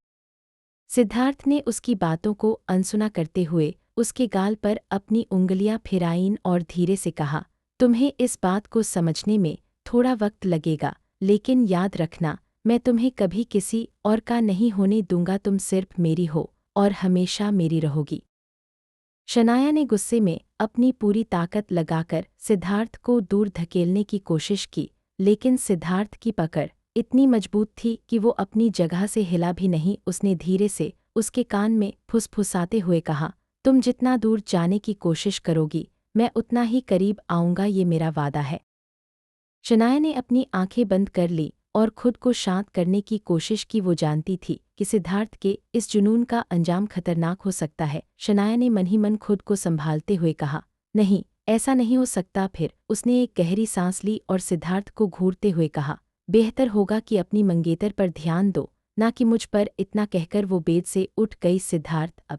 सिद्धार्थ ने उसकी बातों को अनसुना करते हुए उसके गाल पर अपनी उंगलियां फिराईं और धीरे से कहा, तुम्हें इस बात को समझने में थोड़ा वक्त लगेगा, लेकिन याद रखना, मैं तुम्हें कभी किसी और का नहीं होने दूंगा। तुम सिर्फ मेरी हो और हमेशा मेरी रहोगी। शनाया ने गुस्से में अपनी पूरी ताकत लगाकर सिद्धार्थ को दूर धकेलने की कोशिश की, लेकिन सिद्धार्थ की पकड़ इतनी मजबूत थी कि वो अपनी जगह से हिला भी नहीं। उसने धीरे से उसके कान में फुसफुसाते हुए कहा, तुम जितना दूर जाने की कोशिश करोगी, मैं उतना ही करीब आऊंगा, ये मेरा वादा है। शनाया ने अपनी आंखें बंद कर ली और खुद को शांत करने की कोशिश की। वो जानती थी कि सिद्धार्थ के इस जुनून का अंजाम खतरनाक हो सकता है। शनाया ने मन ही मन खुद को संभालते हुए कहा, नहीं, ऐसा नहीं हो सकता। फिर उसने एक गहरी सांस ली और सिद्धार्थ को घूरते हुए कहा, बेहतर होगा कि अपनी मंगेतर पर ध्यान दो, ना कि मुझ पर। इतना कहकर वो बेड से उठ गई। सिद्धार्थ अब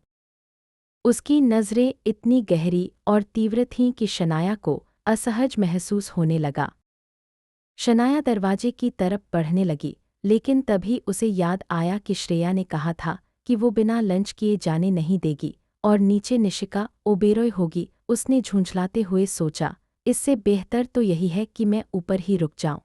उसकी नज़रें इतनी गहरी और तीव्र थीं कि शनाया को असहज महसूस होने लगा। शनाया दरवाजे की तरफ बढ़ने लगी, लेकिन तभी उसे याद आया कि श्रेया ने कहा था कि वो बिना लंच किए जाने नहीं देगी और नीचे निशिका ओबेरॉय होगी। उसने झुंझलाते हुए सोचा, इससे बेहतर तो यही है कि मैं ऊपर ही रुक जाऊं।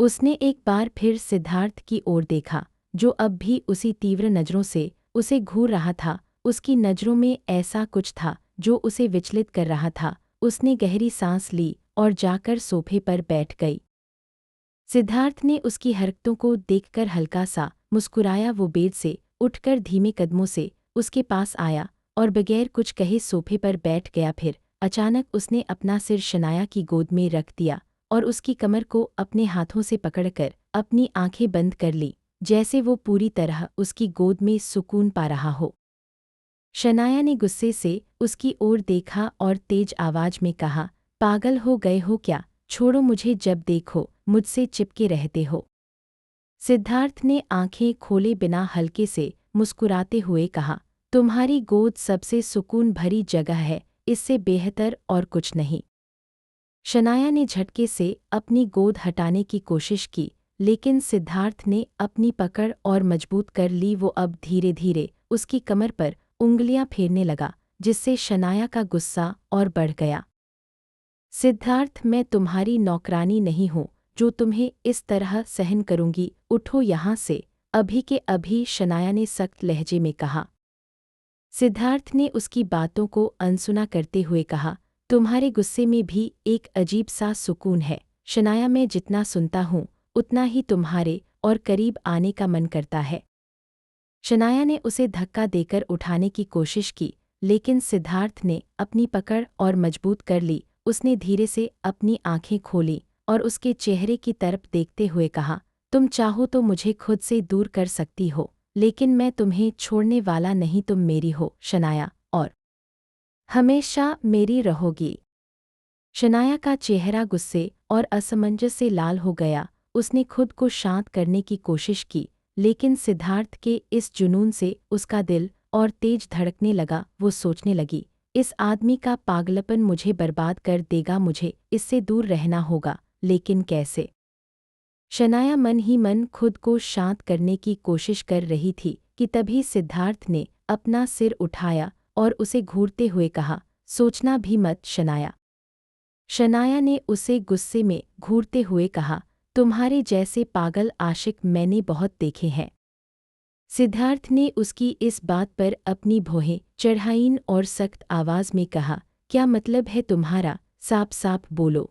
उसने एक बार फिर सिद्धार्थ की ओर देखा, जो अब भी उसी तीव्र नज़रों से उसे घूर रहा था। उसकी नज़रों में ऐसा कुछ था जो उसे विचलित कर रहा था। उसने गहरी सांस ली और जाकर सोफे पर बैठ गई। सिद्धार्थ ने उसकी हरकतों को देखकर हल्का सा मुस्कुराया। वो बेड से उठकर धीमे कदमों से उसके पास आया और बगैर कुछ कहे सोफे पर बैठ गया। फिर अचानक उसने अपना सिर शनाया की गोद में रख दिया और उसकी कमर को अपने हाथों से पकड़कर अपनी आंखें बंद कर ली, जैसे वो पूरी तरह उसकी गोद में सुकून पा रहा हो। शनाया ने गुस्से से उसकी ओर देखा और तेज आवाज में कहा, पागल हो गए हो क्या? छोड़ो मुझे, जब देखो मुझसे चिपके रहते हो। सिद्धार्थ ने आंखें खोले बिना हल्के से मुस्कुराते हुए कहा, तुम्हारी गोद सबसे सुकून भरी जगह है, इससे बेहतर और कुछ नहीं। शनाया ने झटके से अपनी गोद हटाने की कोशिश की, लेकिन सिद्धार्थ ने अपनी पकड़ और मजबूत कर ली। वो अब धीरे धीरे उसकी कमर पर उंगलियां फेरने लगा, जिससे शनाया का गुस्सा और बढ़ गया। सिद्धार्थ, मैं तुम्हारी नौकरानी नहीं हूँ जो तुम्हें इस तरह सहन करूंगी। उठो यहाँ से, अभी के अभी, शनाया ने सख्त लहजे में कहा। सिद्धार्थ ने उसकी बातों को अनसुना करते हुए कहा, तुम्हारे गुस्से में भी एक अजीब सा सुकून है शनाया, मैं जितना सुनता हूँ उतना ही तुम्हारे और करीब आने का मन करता है। शनाया ने उसे धक्का देकर उठाने की कोशिश की, लेकिन सिद्धार्थ ने अपनी पकड़ और मजबूत कर ली। उसने धीरे से अपनी आंखें खोली और उसके चेहरे की तरफ देखते हुए कहा, तुम चाहो तो मुझे खुद से दूर कर सकती हो, लेकिन मैं तुम्हें छोड़ने वाला नहीं। तुम मेरी हो शनाया, और हमेशा मेरी रहोगी। शनाया का चेहरा गुस्से और असमंजस से लाल हो गया। उसने खुद को शांत करने की कोशिश की, लेकिन सिद्धार्थ के इस जुनून से उसका दिल और तेज धड़कने लगा। वो सोचने लगी, इस आदमी का पागलपन मुझे बर्बाद कर देगा, मुझे इससे दूर रहना होगा, लेकिन कैसे? शनाया मन ही मन खुद को शांत करने की कोशिश कर रही थी कि तभी सिद्धार्थ ने अपना सिर उठाया और उसे घूरते हुए कहा, सोचना भी मत शनाया। शनाया ने उसे गुस्से में घूरते हुए कहा, तुम्हारे जैसे पागल आशिक मैंने बहुत देखे हैं। सिद्धार्थ ने उसकी इस बात पर अपनी भौहें चढ़ाईं और सख्त आवाज में कहा, क्या मतलब है तुम्हारा, साफ साफ बोलो।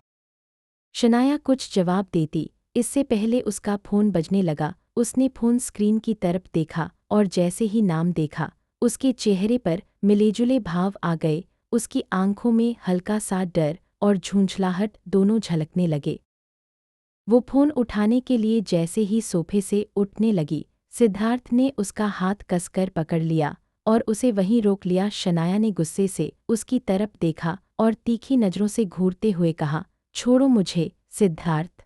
शनाया कुछ जवाब देती इससे पहले उसका फ़ोन बजने लगा। उसने फ़ोन स्क्रीन की तरफ देखा और जैसे ही नाम देखा उसके चेहरे पर मिलेजुले भाव आ गए। उसकी आंखों में हल्का सा डर और झुंझलाहट दोनों झलकने लगे। वो फ़ोन उठाने के लिए जैसे ही सोफे से उठने लगी, सिद्धार्थ ने उसका हाथ कसकर पकड़ लिया और उसे वहीं रोक लिया। शनाया ने गुस्से से उसकी तरफ देखा और तीखी नज़रों से घूरते हुए कहा, छोड़ो मुझे सिद्धार्थ।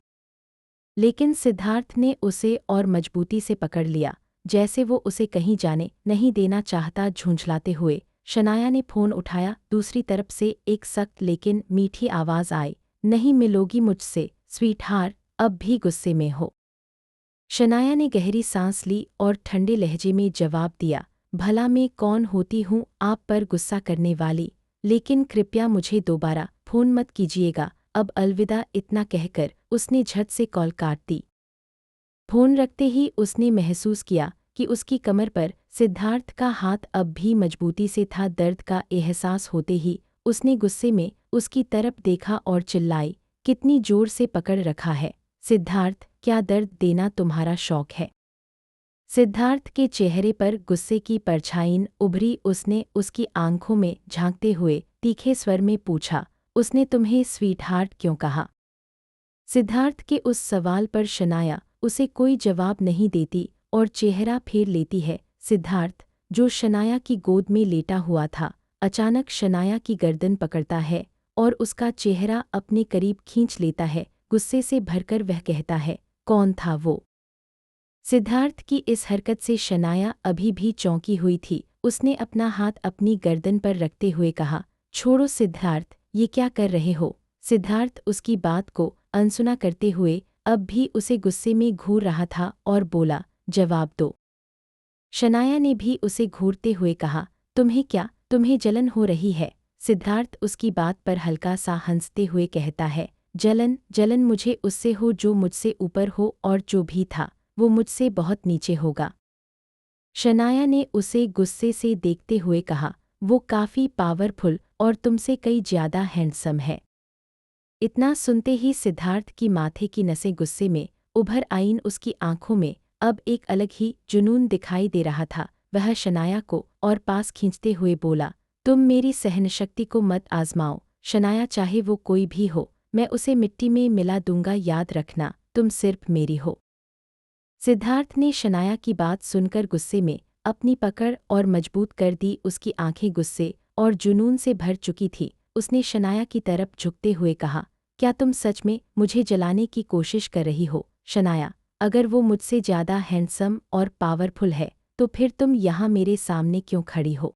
लेकिन सिद्धार्थ ने उसे और मजबूती से पकड़ लिया, जैसे वो उसे कहीं जाने नहीं देना चाहता। झुंझलाते हुए शनाया ने फ़ोन उठाया। दूसरी तरफ से एक सख्त लेकिन मीठी आवाज़ आई, नहीं मिलोगी मुझसे स्वीटहार्ट, अब भी गुस्से में हो। शनाया ने गहरी सांस ली और ठंडे लहजे में जवाब दिया, भला मैं कौन होती हूँ आप पर गुस्सा करने वाली, लेकिन कृपया मुझे दोबारा फ़ोन मत कीजिएगा। अब अलविदा। इतना कहकर उसने झट से कॉल काट दी। फ़ोन रखते ही उसने महसूस किया कि उसकी कमर पर सिद्धार्थ का हाथ अब भी मजबूती से था। दर्द का एहसास होते ही उसने गुस्से में उसकी तरफ देखा और चिल्लाई, कितनी जोर से पकड़ रखा है सिद्धार्थ, क्या दर्द देना तुम्हारा शौक है। सिद्धार्थ के चेहरे पर गुस्से की परछाई उभरी। उसने उसकी आंखों में झांकते हुए तीखे स्वर में पूछा, उसने तुम्हें स्वीटहार्ट क्यों कहा। सिद्धार्थ के उस सवाल पर शनाया उसे कोई जवाब नहीं देती और चेहरा फेर लेती है। सिद्धार्थ, जो शनाया की गोद में लेटा हुआ था, अचानक शनाया की गर्दन पकड़ता है और उसका चेहरा अपने करीब खींच लेता है। गुस्से से भरकर वह कहता है, कौन था वो। सिद्धार्थ की इस हरकत से शनाया अभी भी चौंकी हुई थी। उसने अपना हाथ अपनी गर्दन पर रखते हुए कहा, छोड़ो सिद्धार्थ, ये क्या कर रहे हो। सिद्धार्थ उसकी बात को अनसुना करते हुए अब भी उसे गुस्से में घूर रहा था और बोला, जवाब दो। शनाया ने भी उसे घूरते हुए कहा, तुम्हें जलन हो रही है। सिद्धार्थ उसकी बात पर हल्का सा हंसते हुए कहता है, जलन मुझे उससे हो जो मुझसे ऊपर हो, और जो भी था वो मुझसे बहुत नीचे होगा। शनाया ने उसे गुस्से से देखते हुए कहा, वो काफ़ी पावरफुल और तुमसे कई ज़्यादा हैंडसम है। इतना सुनते ही सिद्धार्थ की माथे की नसें गुस्से में उभर आईं। उसकी आंखों में अब एक अलग ही जुनून दिखाई दे रहा था। वह शनाया को और पास खींचते हुए बोला, तुम मेरी सहनशक्ति को मत आजमाओ। शनाया, चाहे वो कोई भी हो, मैं उसे मिट्टी में मिला दूंगा, याद रखना तुम सिर्फ मेरी हो। सिद्धार्थ ने शनाया की बात सुनकर गुस्से में अपनी पकड़ और मजबूत कर दी। उसकी आंखें गुस्से और जुनून से भर चुकी थी। उसने शनाया की तरफ झुकते हुए कहा, क्या तुम सच में मुझे जलाने की कोशिश कर रही हो। शनाया, अगर वो मुझसे ज़्यादा हैंडसम और पावरफुल है तो फिर तुम यहाँ मेरे सामने क्यों खड़ी हो।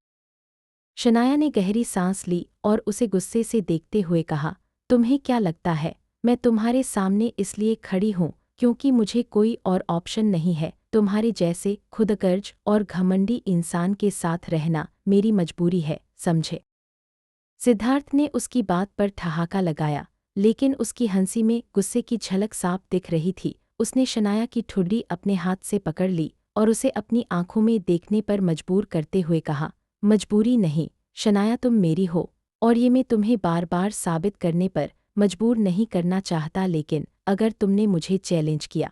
शनाया ने गहरी सांस ली और उसे गुस्से से देखते हुए कहा, तुम्हें क्या लगता है मैं तुम्हारे सामने इसलिए खड़ी हूँ क्योंकि मुझे कोई और ऑप्शन नहीं है। तुम्हारे जैसे खुदगर्ज और घमंडी इंसान के साथ रहना मेरी मजबूरी है, समझे। सिद्धार्थ ने उसकी बात पर ठहाका लगाया, लेकिन उसकी हंसी में गुस्से की झलक साफ दिख रही थी। उसने शनाया की ठुड्डी अपने हाथ से पकड़ ली और उसे अपनी आंखों में देखने पर मजबूर करते हुए कहा, मजबूरी नहीं शनाया, तुम मेरी हो और ये मैं तुम्हें बार बार साबित करने पर मजबूर नहीं करना चाहता, लेकिन अगर तुमने मुझे चैलेंज किया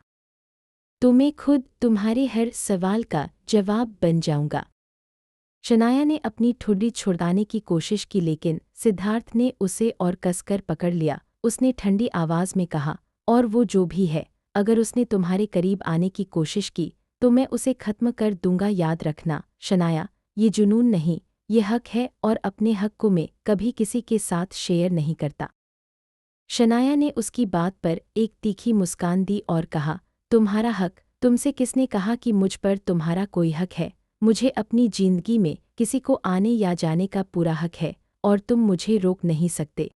तो मैं खुद तुम्हारे हर सवाल का जवाब बन जाऊंगा। शनाया ने अपनी ठुड्डी छुड़ाने की कोशिश की, लेकिन सिद्धार्थ ने उसे और कसकर पकड़ लिया। उसने ठंडी आवाज़ में कहा, और वो जो भी है, अगर उसने तुम्हारे करीब आने की कोशिश की तो मैं उसे खत्म कर दूंगा, याद रखना। शनाया, ये जुनून नहीं, ये हक है और अपने हक को मैं कभी किसी के साथ शेयर नहीं करता। शनाया ने उसकी बात पर एक तीखी मुस्कान दी और कहा, तुम्हारा हक, तुमसे किसने कहा कि मुझ पर तुम्हारा कोई हक है। मुझे अपनी जिंदगी में किसी को आने या जाने का पूरा हक है और तुम मुझे रोक नहीं सकते।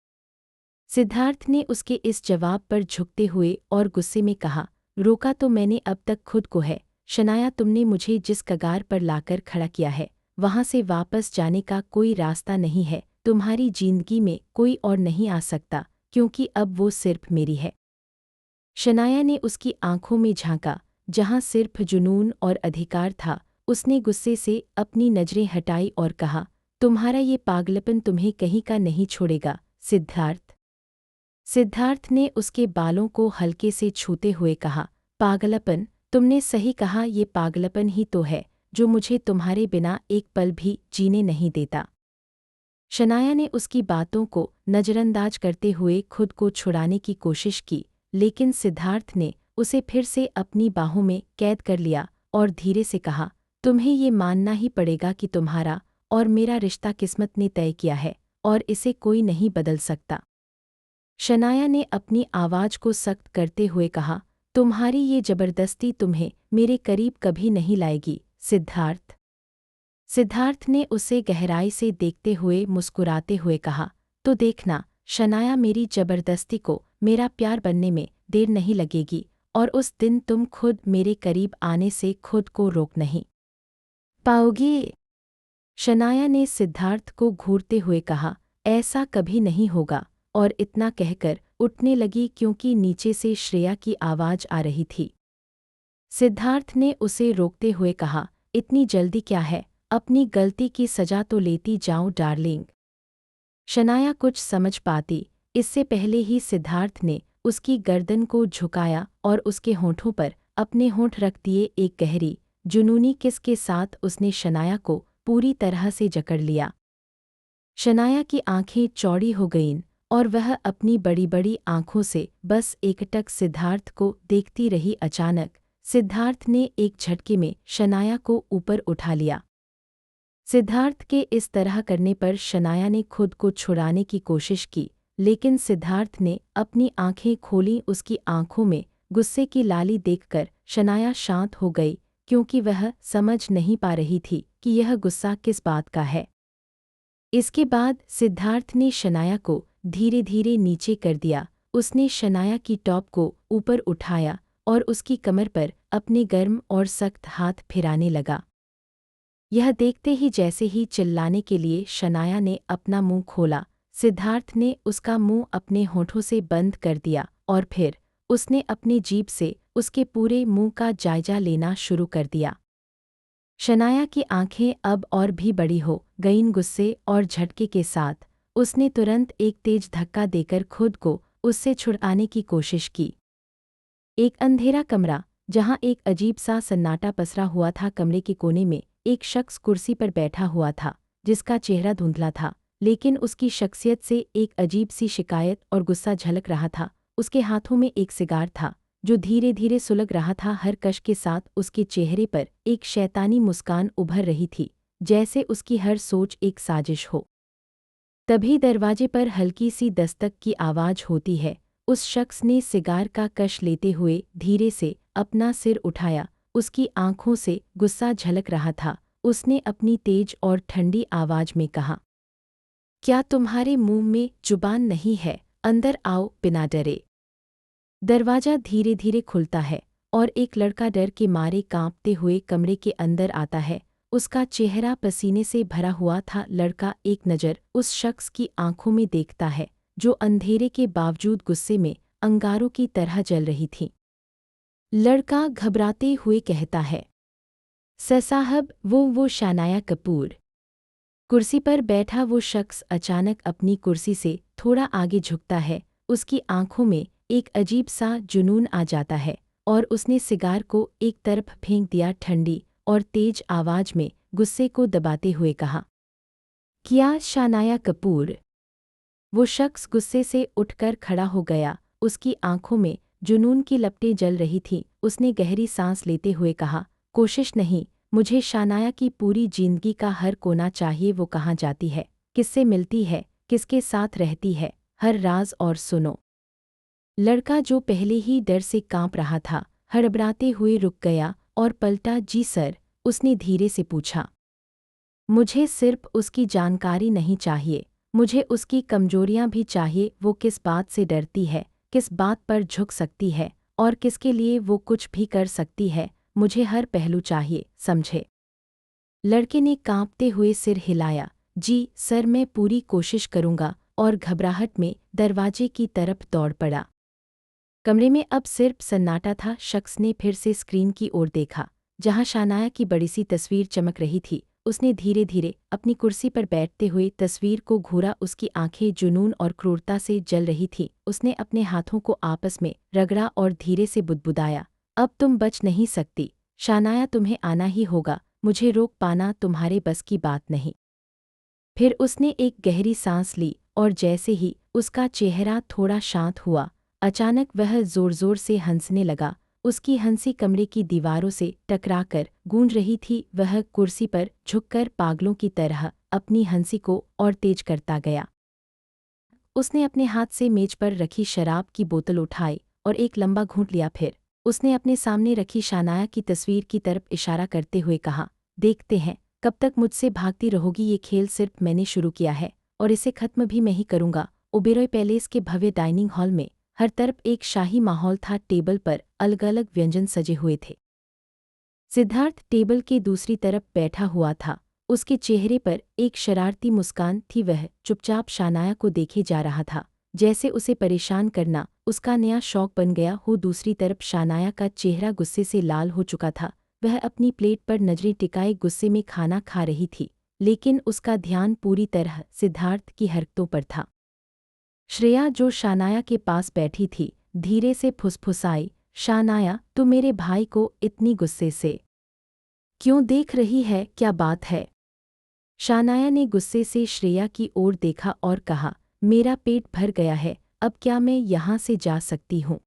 सिद्धार्थ ने उसके इस जवाब पर झुकते हुए और गुस्से में कहा, रोका तो मैंने अब तक खुद को है। शनाया, तुमने मुझे जिस कगार पर लाकर खड़ा किया है वहां से वापस जाने का कोई रास्ता नहीं है। तुम्हारी जिंदगी में कोई और नहीं आ सकता क्योंकि अब वो सिर्फ मेरी है। शनाया ने उसकी आंखों में झांका, जहां सिर्फ जुनून और अधिकार था। उसने गुस्से से अपनी नजरें हटाई और कहा, तुम्हारा ये पागलपन तुम्हें कहीं का नहीं छोड़ेगा, सिद्धार्थ। सिद्धार्थ ने उसके बालों को हल्के से छूते हुए कहा, पागलपन? तुमने सही कहा, ये पागलपन ही तो है जो मुझे तुम्हारे बिना एक पल भी जीने नहीं देता। शनाया ने उसकी बातों को नज़रअंदाज करते हुए खुद को छुड़ाने की कोशिश की, लेकिन सिद्धार्थ ने उसे फिर से अपनी बाहों में कैद कर लिया और धीरे से कहा, तुम्हें ये मानना ही पड़ेगा कि तुम्हारा और मेरा रिश्ता किस्मत ने तय किया है और इसे कोई नहीं बदल सकता। शनाया ने अपनी आवाज़ को सख्त करते हुए कहा, तुम्हारी ये जबरदस्ती तुम्हें मेरे करीब कभी नहीं लाएगी, सिद्धार्थ। सिद्धार्थ ने उसे गहराई से देखते हुए मुस्कुराते हुए कहा, तो देखना शनाया, मेरी जबरदस्ती को मेरा प्यार बनने में देर नहीं लगेगी और उस दिन तुम खुद मेरे करीब आने से खुद को रोक नहीं पाओगी। शनाया ने सिद्धार्थ को घूरते हुए कहा, ऐसा कभी नहीं होगा, और इतना कहकर उठने लगी क्योंकि नीचे से श्रेया की आवाज़ आ रही थी। सिद्धार्थ ने उसे रोकते हुए कहा, इतनी जल्दी क्या है, अपनी गलती की सजा तो लेती जाओ डार्लिंग। शनाया कुछ समझ पाती इससे पहले ही सिद्धार्थ ने उसकी गर्दन को झुकाया और उसके होंठों पर अपने होंठ रख दिए। एक गहरी जुनूनी किस के साथ उसने शनाया को पूरी तरह से जकड़ लिया। शनाया की आंखें चौड़ी हो गईं और वह अपनी बड़ी बड़ी आंखों से बस एकटक सिद्धार्थ को देखती रही। अचानक सिद्धार्थ ने एक झटके में शनाया को ऊपर उठा लिया। सिद्धार्थ के इस तरह करने पर शनाया ने खुद को छुड़ाने की कोशिश की, लेकिन सिद्धार्थ ने अपनी आंखें खोलीं। उसकी आंखों में गुस्से की लाली देखकर शनाया शांत हो गई, क्योंकि वह समझ नहीं पा रही थी कि यह गुस्सा किस बात का है। इसके बाद सिद्धार्थ ने शनाया को धीरे धीरे नीचे कर दिया। उसने शनाया की टॉप को ऊपर उठाया और उसकी कमर पर अपने गर्म और सख्त हाथ फिराने लगा। यह देखते ही जैसे ही चिल्लाने के लिए शनाया ने अपना मुंह खोला, सिद्धार्थ ने उसका मुंह अपने होठों से बंद कर दिया और फिर उसने अपनी जीभ से उसके पूरे मुंह का जायजा लेना शुरू कर दिया। शनाया की आंखें अब और भी बड़ी हो गईं। गुस्से और झटके के साथ उसने तुरंत एक तेज धक्का देकर खुद को उससे छुड़ाने की कोशिश की। एक अंधेरा कमरा, जहां एक अजीब सा सन्नाटा पसरा हुआ था। कमरे के कोने में एक शख्स कुर्सी पर बैठा हुआ था, जिसका चेहरा धुंधला था, लेकिन उसकी शख्सियत से एक अजीब सी शिकायत और गुस्सा झलक रहा था। उसके हाथों में एक सिगार था, जो धीरे धीरे सुलग रहा था। हर कश के साथ उसके चेहरे पर एक शैतानी मुस्कान उभर रही थी, जैसे उसकी हर सोच एक साजिश हो। तभी दरवाजे पर हल्की सी दस्तक की आवाज़ होती है। उस शख्स ने सिगार का कश लेते हुए धीरे से अपना सिर उठाया। उसकी आंखों से गुस्सा झलक रहा था। उसने अपनी तेज और ठंडी आवाज़ में कहा, क्या तुम्हारे मुंह में जुबान नहीं है? अंदर आओ बिना डरे। दरवाज़ा धीरे धीरे खुलता है और एक लड़का डर के मारे कांपते हुए कमरे के अंदर आता है। उसका चेहरा पसीने से भरा हुआ था। लड़का एक नज़र उस शख्स की आंखों में देखता है, जो अंधेरे के बावजूद गुस्से में अंगारों की तरह जल रही थी। लड़का घबराते हुए कहता है, साहब, वो शनाया कपूर। कुर्सी पर बैठा वो शख्स अचानक अपनी कुर्सी से थोड़ा आगे झुकता है। उसकी आंखों में एक अजीब सा जुनून आ जाता है और उसने सिगार को एक तरफ फेंक दिया। ठंडी और तेज आवाज में गुस्से को दबाते हुए कहा, क्या शनाया कपूर? वो शख्स गुस्से से उठकर खड़ा हो गया। उसकी आंखों में जुनून की लपटें जल रही थीं। उसने गहरी सांस लेते हुए कहा, कोशिश नहीं, मुझे शनाया की पूरी जिंदगी का हर कोना चाहिए। वो कहाँ जाती है, किससे मिलती है, किसके साथ रहती है, हर राज और सुनो। लड़का, जो पहले ही डर से कांप रहा था, हड़बड़ाते हुए रुक गया और पलटा। जी सर, उसने धीरे से पूछा। मुझे सिर्फ उसकी जानकारी नहीं चाहिए, मुझे उसकी कमजोरियां भी चाहिए। वो किस बात से डरती है, किस बात पर झुक सकती है और किसके लिए वो कुछ भी कर सकती है। मुझे हर पहलू चाहिए, समझे? लड़के ने कांपते हुए सिर हिलाया। जी सर, मैं पूरी कोशिश करूंगा, और घबराहट में दरवाजे की तरफ दौड़ पड़ा। कमरे में अब सिर्फ सन्नाटा था। शख्स ने फिर से स्क्रीन की ओर देखा, जहां शानाया की बड़ी सी तस्वीर चमक रही थी। उसने धीरे धीरे अपनी कुर्सी पर बैठते हुए तस्वीर को घूरा। उसकी आंखें जुनून और क्रूरता से जल रही थीं। उसने अपने हाथों को आपस में रगड़ा और धीरे से बुदबुदाया, अब तुम बच नहीं सकती शानाया, तुम्हें आना ही होगा, मुझे रोक पाना तुम्हारे बस की बात नहीं। फिर उसने एक गहरी सांस ली और जैसे ही उसका चेहरा थोड़ा शांत हुआ, अचानक वह जोर-जोर से हंसने लगा। उसकी हंसी कमरे की दीवारों से टकराकर गूंज रही थी। वह कुर्सी पर झुककर पागलों की तरह अपनी हंसी को और तेज करता गया। उसने अपने हाथ से मेज पर रखी शराब की बोतल उठाई और एक लंबा घूंट लिया। फिर उसने अपने सामने रखी शानाया की तस्वीर की तरफ इशारा करते हुए कहा, देखते हैं कब तक मुझसे भागती रहोगी। ये खेल सिर्फ मैंने शुरू किया है और इसे खत्म भी मैं ही करूंगा। ओबेरॉय पैलेस के भव्य डाइनिंग हॉल में हर तरफ एक शाही माहौल था। टेबल पर अलग-अलग व्यंजन सजे हुए थे। सिद्धार्थ टेबल के दूसरी तरफ बैठा हुआ था। उसके चेहरे पर एक शरारती मुस्कान थी। वह चुपचाप शानाया को देखे जा रहा था, जैसे उसे परेशान करना उसका नया शौक बन गया हो। दूसरी तरफ शानाया का चेहरा गुस्से से लाल हो चुका था। वह अपनी प्लेट पर नजरें टिकाए गुस्से में खाना खा रही थी, लेकिन उसका ध्यान पूरी तरह सिद्धार्थ की हरकतों पर था। श्रेया, जो शानाया के पास बैठी थी, धीरे से फुसफुसाई, शानाया, तू मेरे भाई को इतनी गुस्से से क्यों देख रही है, क्या बात है? शानाया ने गुस्से से श्रेया की ओर देखा और कहा, मेरा पेट भर गया है, अब क्या मैं यहाँ से जा सकती हूँ?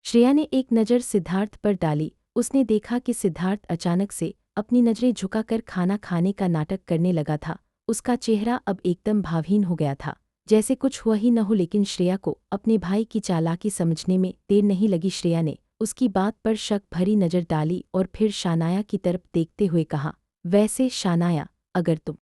श्रेया ने एक नज़र सिद्धार्थ पर डाली। उसने देखा कि सिद्धार्थ अचानक से अपनी नज़रें झुकाकर खाना खाने का नाटक करने लगा था। उसका चेहरा अब एकदम भावहीन हो गया था, जैसे कुछ हुआ ही न हो। लेकिन श्रेया को अपने भाई की चालाकी समझने में देर नहीं लगी। श्रेया ने उसकी बात पर शक भरी नज़र डाली और फिर शानाया की तरफ देखते हुए कहा, वैसे शानाया, अगर तुम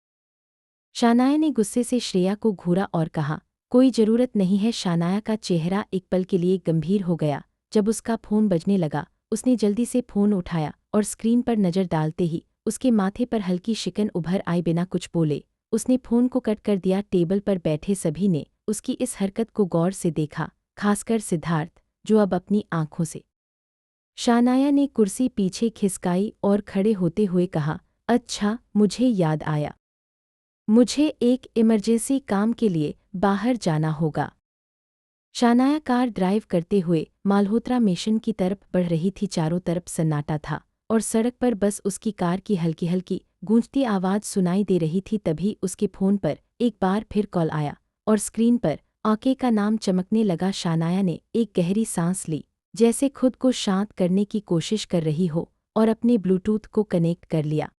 शानाया ने गुस्से से श्रेया को घूरा और कहा, कोई ज़रूरत नहीं है। शानाया का चेहरा एक पल के लिए गंभीर हो गया। जब उसका फ़ोन बजने लगा, उसने जल्दी से फ़ोन उठाया और स्क्रीन पर नज़र डालते ही उसके माथे पर हल्की शिकन उभर आई। बिना कुछ बोले उसने फ़ोन को कट कर दिया। टेबल पर बैठे सभी ने उसकी इस हरकत को गौर से देखा, खासकर सिद्धार्थ, जो अब अपनी आंखों से शानाया ने कुर्सी पीछे खिसकाई और खड़े होते हुए कहा, अच्छा, मुझे याद आया, मुझे एक इमरजेंसी काम के लिए बाहर जाना होगा। शानाया कार ड्राइव करते हुए मालहोत्रा मिशन की तरफ बढ़ रही थी। चारों तरफ सन्नाटा था और सड़क पर बस उसकी कार की हल्की हल्की गूंजती आवाज़ सुनाई दे रही थी। तभी उसके फ़ोन पर एक बार फिर कॉल आया और स्क्रीन पर आके का नाम चमकने लगा। शानाया ने एक गहरी सांस ली, जैसे खुद को शांत करने की कोशिश कर रही हो, और अपने ब्लूटूथ को कनेक्ट कर लिया।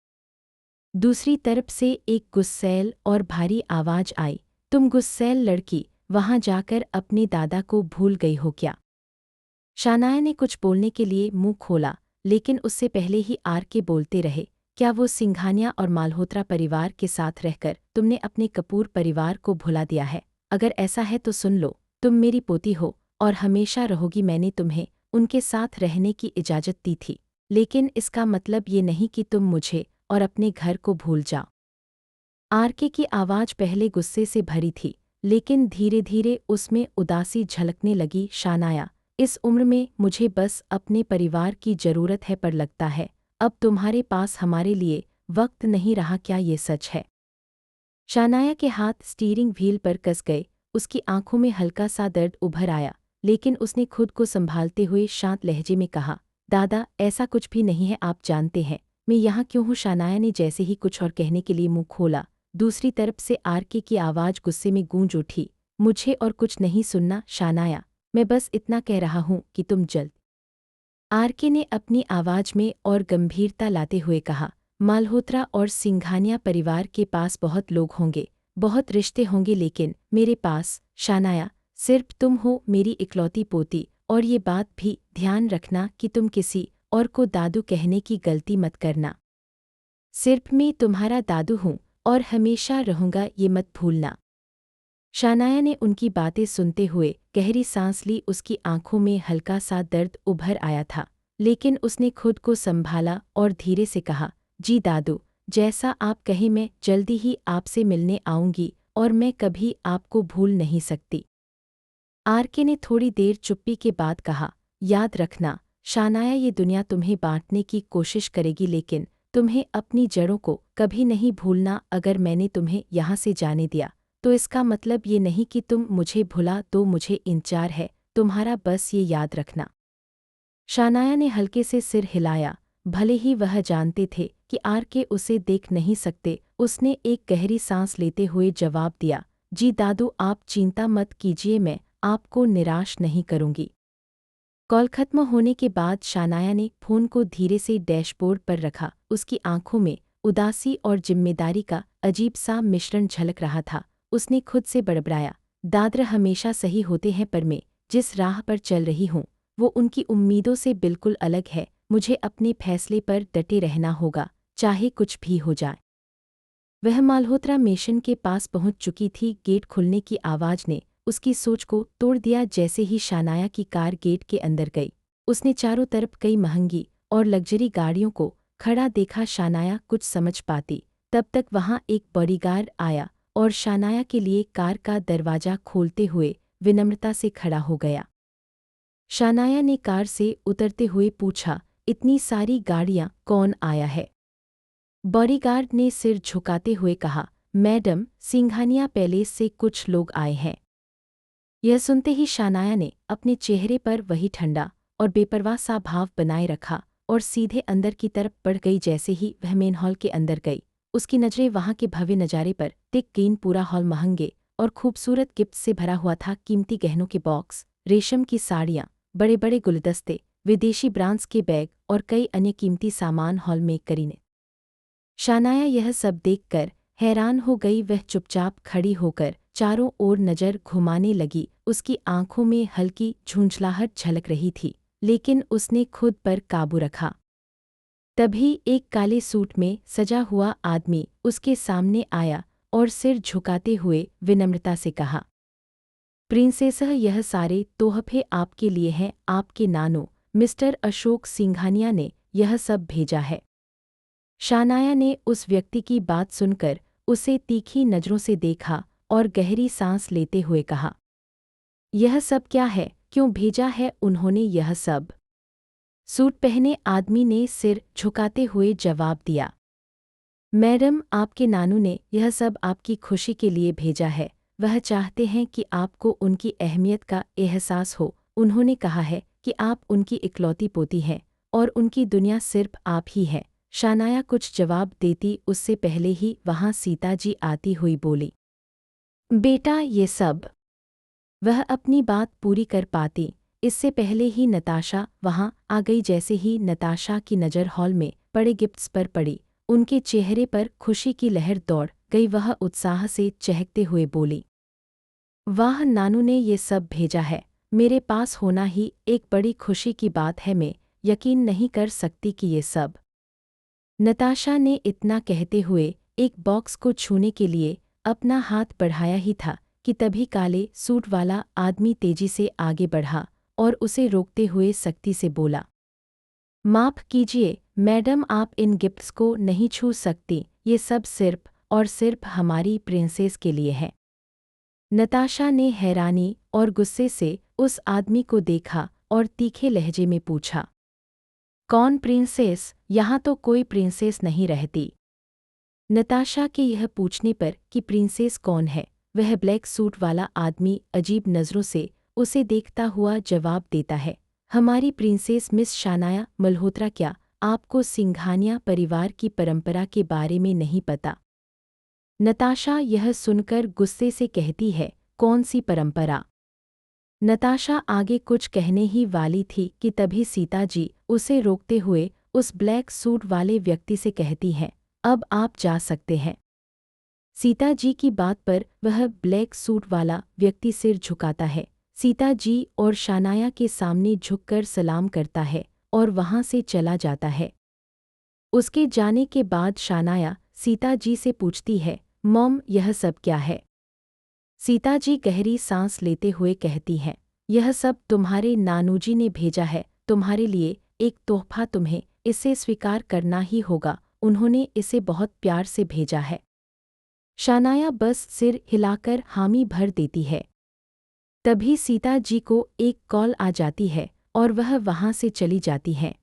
दूसरी तरफ से एक गुस्सैल और भारी आवाज़ आई, तुम गुस्सैल लड़की, वहां जाकर अपने दादा को भूल गई हो क्या? शानाया ने कुछ बोलने के लिए मुंह खोला, लेकिन उससे पहले ही आर के बोलते रहे, क्या वो सिंघानिया और मालहोत्रा परिवार के साथ रहकर तुमने अपने कपूर परिवार को भुला दिया है? अगर ऐसा है तो सुन लो, तुम मेरी पोती हो और हमेशा रहोगी। मैंने तुम्हें उनके साथ रहने की इजाज़त दी थी, लेकिन इसका मतलब ये नहीं कि तुम मुझे और अपने घर को भूल जाओ। आरके की आवाज़ पहले गुस्से से भरी थी, लेकिन धीरे धीरे उसमें उदासी झलकने लगी। शानाया, इस उम्र में मुझे बस अपने परिवार की ज़रूरत है, पर लगता है अब तुम्हारे पास हमारे लिए वक्त नहीं रहा। क्या ये सच है? शानाया के हाथ स्टीयरिंग व्हील पर कस गए। उसकी आंखों में हल्का सा दर्द उभर आया, लेकिन उसने खुद को संभालते हुए शांत लहजे में कहा, दादा, ऐसा कुछ भी नहीं है। आप जानते हैं मैं यहाँ क्यों हूँ? शानाया ने जैसे ही कुछ और कहने के लिए मुंह खोला, दूसरी तरफ से आरके की आवाज़ गुस्से में गूंज उठी, मुझे और कुछ नहीं सुनना शानाया, मैं बस इतना कह रहा हूँ कि तुम जल्द। आरके ने अपनी आवाज़ में और गंभीरता लाते हुए कहा, मालहोत्रा और सिंघानिया परिवार के पास बहुत लोग होंगे, बहुत रिश्ते होंगे, लेकिन मेरे पास शानाया सिर्फ तुम हो, मेरी इकलौती पोती। और ये बात भी ध्यान रखना कि तुम किसी और को दादू कहने की गलती मत करना। सिर्फ मैं तुम्हारा दादू हूँ और हमेशा रहूँगा, ये मत भूलना। शानाया ने उनकी बातें सुनते हुए गहरी सांस ली। उसकी आंखों में हल्का सा दर्द उभर आया था, लेकिन उसने खुद को संभाला और धीरे से कहा, जी दादू, जैसा आप कहें, मैं जल्दी ही आपसे मिलने आऊंगी और मैं कभी आपको भूल नहीं सकती। आरके ने थोड़ी देर चुप्पी के बाद कहा, याद रखना शानाया, ये दुनिया तुम्हें बांटने की कोशिश करेगी लेकिन तुम्हें अपनी जड़ों को कभी नहीं भूलना। अगर मैंने तुम्हें यहाँ से जाने दिया तो इसका मतलब ये नहीं कि तुम मुझे भुला दो, मुझे इंतजार है तुम्हारा, बस ये याद रखना। शानाया ने हल्के से सिर हिलाया, भले ही वह जानते थे कि आरके उसे देख नहीं सकते। उसने एक गहरी सांस लेते हुए जवाब दिया, जी दादू, आप चिंता मत कीजिए, मैं आपको निराश नहीं करूंगी। कॉल खत्म होने के बाद शानाया ने फ़ोन को धीरे से डैशबोर्ड पर रखा। उसकी आंखों में उदासी और जिम्मेदारी का अजीब सा मिश्रण झलक रहा था। उसने खुद से बड़बड़ाया, दादर हमेशा सही होते हैं, पर मैं जिस राह पर चल रही हूँ वो उनकी उम्मीदों से बिल्कुल अलग है। मुझे अपने फैसले पर डटे रहना होगा, चाहे कुछ भी हो जाए। वह मालहोत्रा मिशन के पास पहुंच चुकी थी। गेट खुलने की आवाज़ ने उसकी सोच को तोड़ दिया। जैसे ही शानाया की कार गेट के अंदर गई, उसने चारों तरफ कई महंगी और लग्जरी गाड़ियों को खड़ा देखा। शानाया कुछ समझ पाती तब तक वहां एक बॉडीगार्ड आया और शानाया के लिए कार का दरवाज़ा खोलते हुए विनम्रता से खड़ा हो गया। शानाया ने कार से उतरते हुए पूछा, इतनी सारी गाड़ियां कौन आया है? बॉडीगार्ड ने सिर झुकाते हुए कहा, मैडम, सिंघानिया पैलेस से कुछ लोग आए हैं। यह सुनते ही शानाया ने अपने चेहरे पर वही ठंडा और बेपरवाह सा भाव बनाए रखा और सीधे अंदर की तरफ बढ़ गई। जैसे ही वह मेन हॉल के अंदर गई, उसकी नज़रें वहां के भव्य नज़ारे पर टिक गईं। पूरा हॉल महंगे और खूबसूरत गिफ्ट से भरा हुआ था। कीमती गहनों के बॉक्स, रेशम की साड़ियाँ, बड़े बड़े गुलदस्ते, विदेशी ब्रांड्स के बैग और कई अन्य कीमती सामान हॉल में करीने। शानाया यह सब देखकर हैरान हो गई। वह चुपचाप खड़ी होकर चारों ओर नज़र घुमाने लगी। उसकी आंखों में हल्की झुंझलाहट झलक रही थी, लेकिन उसने खुद पर काबू रखा। तभी एक काले सूट में सजा हुआ आदमी उसके सामने आया और सिर झुकाते हुए विनम्रता से कहा, प्रिंसेस, यह सारे तोहफे आपके लिए हैं। आपके नानो मिस्टर अशोक सिंघानिया ने यह सब भेजा है। शानाया ने उस व्यक्ति की बात सुनकर उसे तीखी नज़रों से देखा और गहरी सांस लेते हुए कहा, यह सब क्या है? क्यों भेजा है उन्होंने यह सब? सूट पहने आदमी ने सिर झुकाते हुए जवाब दिया, मैडम, आपके नानू ने यह सब आपकी खुशी के लिए भेजा है। वह चाहते हैं कि आपको उनकी अहमियत का एहसास हो। उन्होंने कहा है कि आप उनकी इकलौती पोती हैं और उनकी दुनिया सिर्फ आप ही है। शानाया कुछ जवाब देती उससे पहले ही वहाँ सीता जी आती हुई बोली, बेटा, ये सब। वह अपनी बात पूरी कर पाती इससे पहले ही नताशा वहाँ आ गई। जैसे ही नताशा की नज़र हॉल में पड़े गिफ्ट्स पर पड़ी, उनके चेहरे पर खुशी की लहर दौड़ गई। वह उत्साह से चहकते हुए बोली, वाह, नानू ने ये सब भेजा है। मेरे पास होना ही एक बड़ी खुशी की बात है। मैं यकीन नहीं कर सकती कि ये सब। नताशा ने इतना कहते हुए एक बॉक्स को छूने के लिए अपना हाथ बढ़ाया ही था कि तभी काले सूट वाला आदमी तेजी से आगे बढ़ा और उसे रोकते हुए सख्ती से बोला, माफ़ कीजिए मैडम, आप इन गिफ्ट्स को नहीं छू सकती। ये सब सिर्फ और सिर्फ हमारी प्रिंसेस के लिए है। नताशा ने हैरानी और गुस्से से उस आदमी को देखा और तीखे लहजे में पूछा, कौन प्रिंसेस? यहाँ तो कोई प्रिंसेस नहीं रहती। नताशा के यह पूछने पर कि प्रिंसेस कौन है, वह ब्लैक सूट वाला आदमी अजीब नज़रों से उसे देखता हुआ जवाब देता है, हमारी प्रिंसेस मिस शानाया मल्होत्रा। क्या आपको सिंघानिया परिवार की परंपरा के बारे में नहीं पता? नताशा यह सुनकर गुस्से से कहती है, कौन सी परंपरा? नताशा आगे कुछ कहने ही वाली थी कि तभी सीता जी उसे रोकते हुए उस ब्लैक सूट वाले व्यक्ति से कहती हैं, अब आप जा सकते हैं। सीता जी की बात पर वह ब्लैक सूट वाला व्यक्ति सिर झुकाता है। सीता जी और शानाया के सामने झुककर सलाम करता है और वहां से चला जाता है। उसके जाने के बाद शानाया सीता जी से पूछती है, मॉम, यह सब क्या है? सीता जी गहरी सांस लेते हुए कहती हैं, यह सब तुम्हारे नानूजी ने भेजा है, तुम्हारे लिए एक तोहफा। तुम्हें इसे स्वीकार करना ही होगा। उन्होंने इसे बहुत प्यार से भेजा है। शानाया बस सिर हिलाकर हामी भर देती है। तभी सीता जी को एक कॉल आ जाती है और वह वहाँ से चली जाती हैं।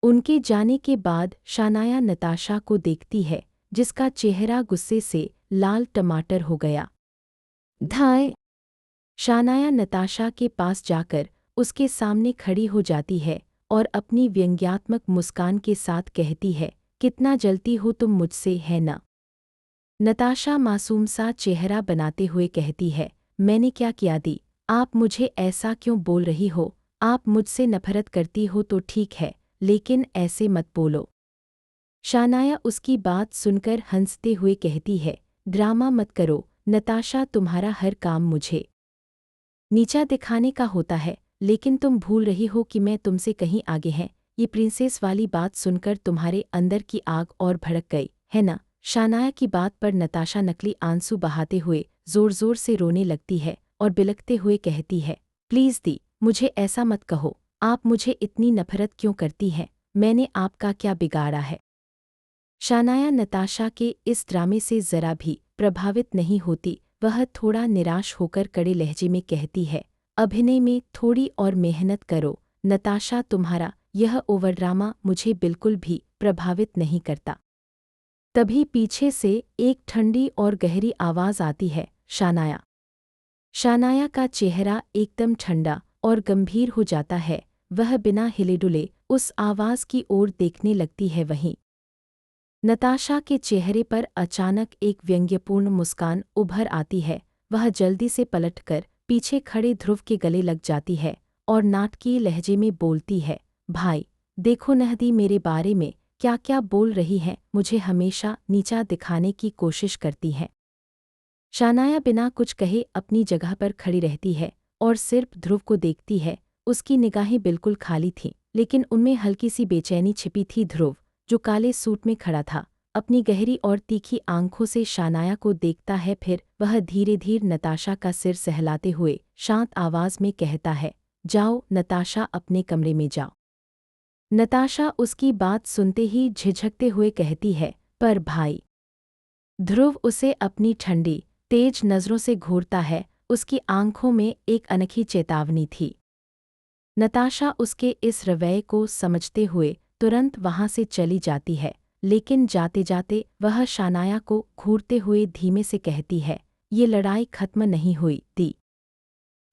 उनके जाने के बाद शानाया नताशा को देखती है, जिसका चेहरा गुस्से से लाल टमाटर हो गया। धाय शानाया नताशा के पास जाकर उसके सामने खड़ी हो जाती है और अपनी व्यंग्यात्मक मुस्कान के साथ कहती है, कितना जलती हो तुम मुझसे, है ना? नताशा मासूम सा चेहरा बनाते हुए कहती है, मैंने क्या किया दी? आप मुझे ऐसा क्यों बोल रही हो? आप मुझसे नफरत करती हो तो ठीक है, लेकिन ऐसे मत बोलो। शानाया उसकी बात सुनकर हंसते हुए कहती है, ड्रामा मत करो नताशा, तुम्हारा हर काम मुझे नीचा दिखाने का होता है, लेकिन तुम भूल रही हो कि मैं तुमसे कहीं आगे हैं। ये प्रिंसेस वाली बात सुनकर तुम्हारे अंदर की आग और भड़क गई, है ना? शानाया की बात पर नताशा नकली आंसू बहाते हुए जोर जोर से रोने लगती है और बिलखते हुए कहती है, प्लीज़ दी, मुझे ऐसा मत कहो। आप मुझे इतनी नफरत क्यों करती हैं? मैंने आपका क्या बिगाड़ा है? शानाया नताशा के इस ड्रामे से ज़रा भी प्रभावित नहीं होती। वह थोड़ा निराश होकर कड़े लहजे में कहती है, अभिनय में थोड़ी और मेहनत करो नताशा, तुम्हारा यह ओवर ड्रामा मुझे बिल्कुल भी प्रभावित नहीं करता। तभी पीछे से एक ठंडी और गहरी आवाज़ आती है, शानाया। शानाया का चेहरा एकदम ठंडा और गंभीर हो जाता है। वह बिना हिले डुले उस आवाज़ की ओर देखने लगती है। वहीं नताशा के चेहरे पर अचानक एक व्यंग्यपूर्ण मुस्कान उभर आती है। वह जल्दी से पलटकर पीछे खड़े ध्रुव के गले लग जाती है और नाटकीय लहजे में बोलती है, भाई देखो नहदी मेरे बारे में क्या क्या बोल रही है, मुझे हमेशा नीचा दिखाने की कोशिश करती है। शानाया बिना कुछ कहे अपनी जगह पर खड़ी रहती है और सिर्फ ध्रुव को देखती है। उसकी निगाहें बिल्कुल खाली थीं, लेकिन उनमें हल्की सी बेचैनी छिपी थी। ध्रुव, जो काले सूट में खड़ा था, अपनी गहरी और तीखी आंखों से शानाया को देखता है। फिर वह धीरे धीरे नताशा का सिर सहलाते हुए शांत आवाज में कहता है, जाओ नताशा, अपने कमरे में जाओ। नताशा उसकी बात सुनते ही झिझकते हुए कहती है, पर भाई। ध्रुव उसे अपनी ठंडी तेज नज़रों से घूरता है। उसकी आंखों में एक अनोखी चेतावनी थी। नताशा उसके इस रवैये को समझते हुए तुरंत वहाँ से चली जाती है, लेकिन जाते जाते वह शानाया को घूरते हुए धीमे से कहती है, ये लड़ाई खत्म नहीं हुई थी।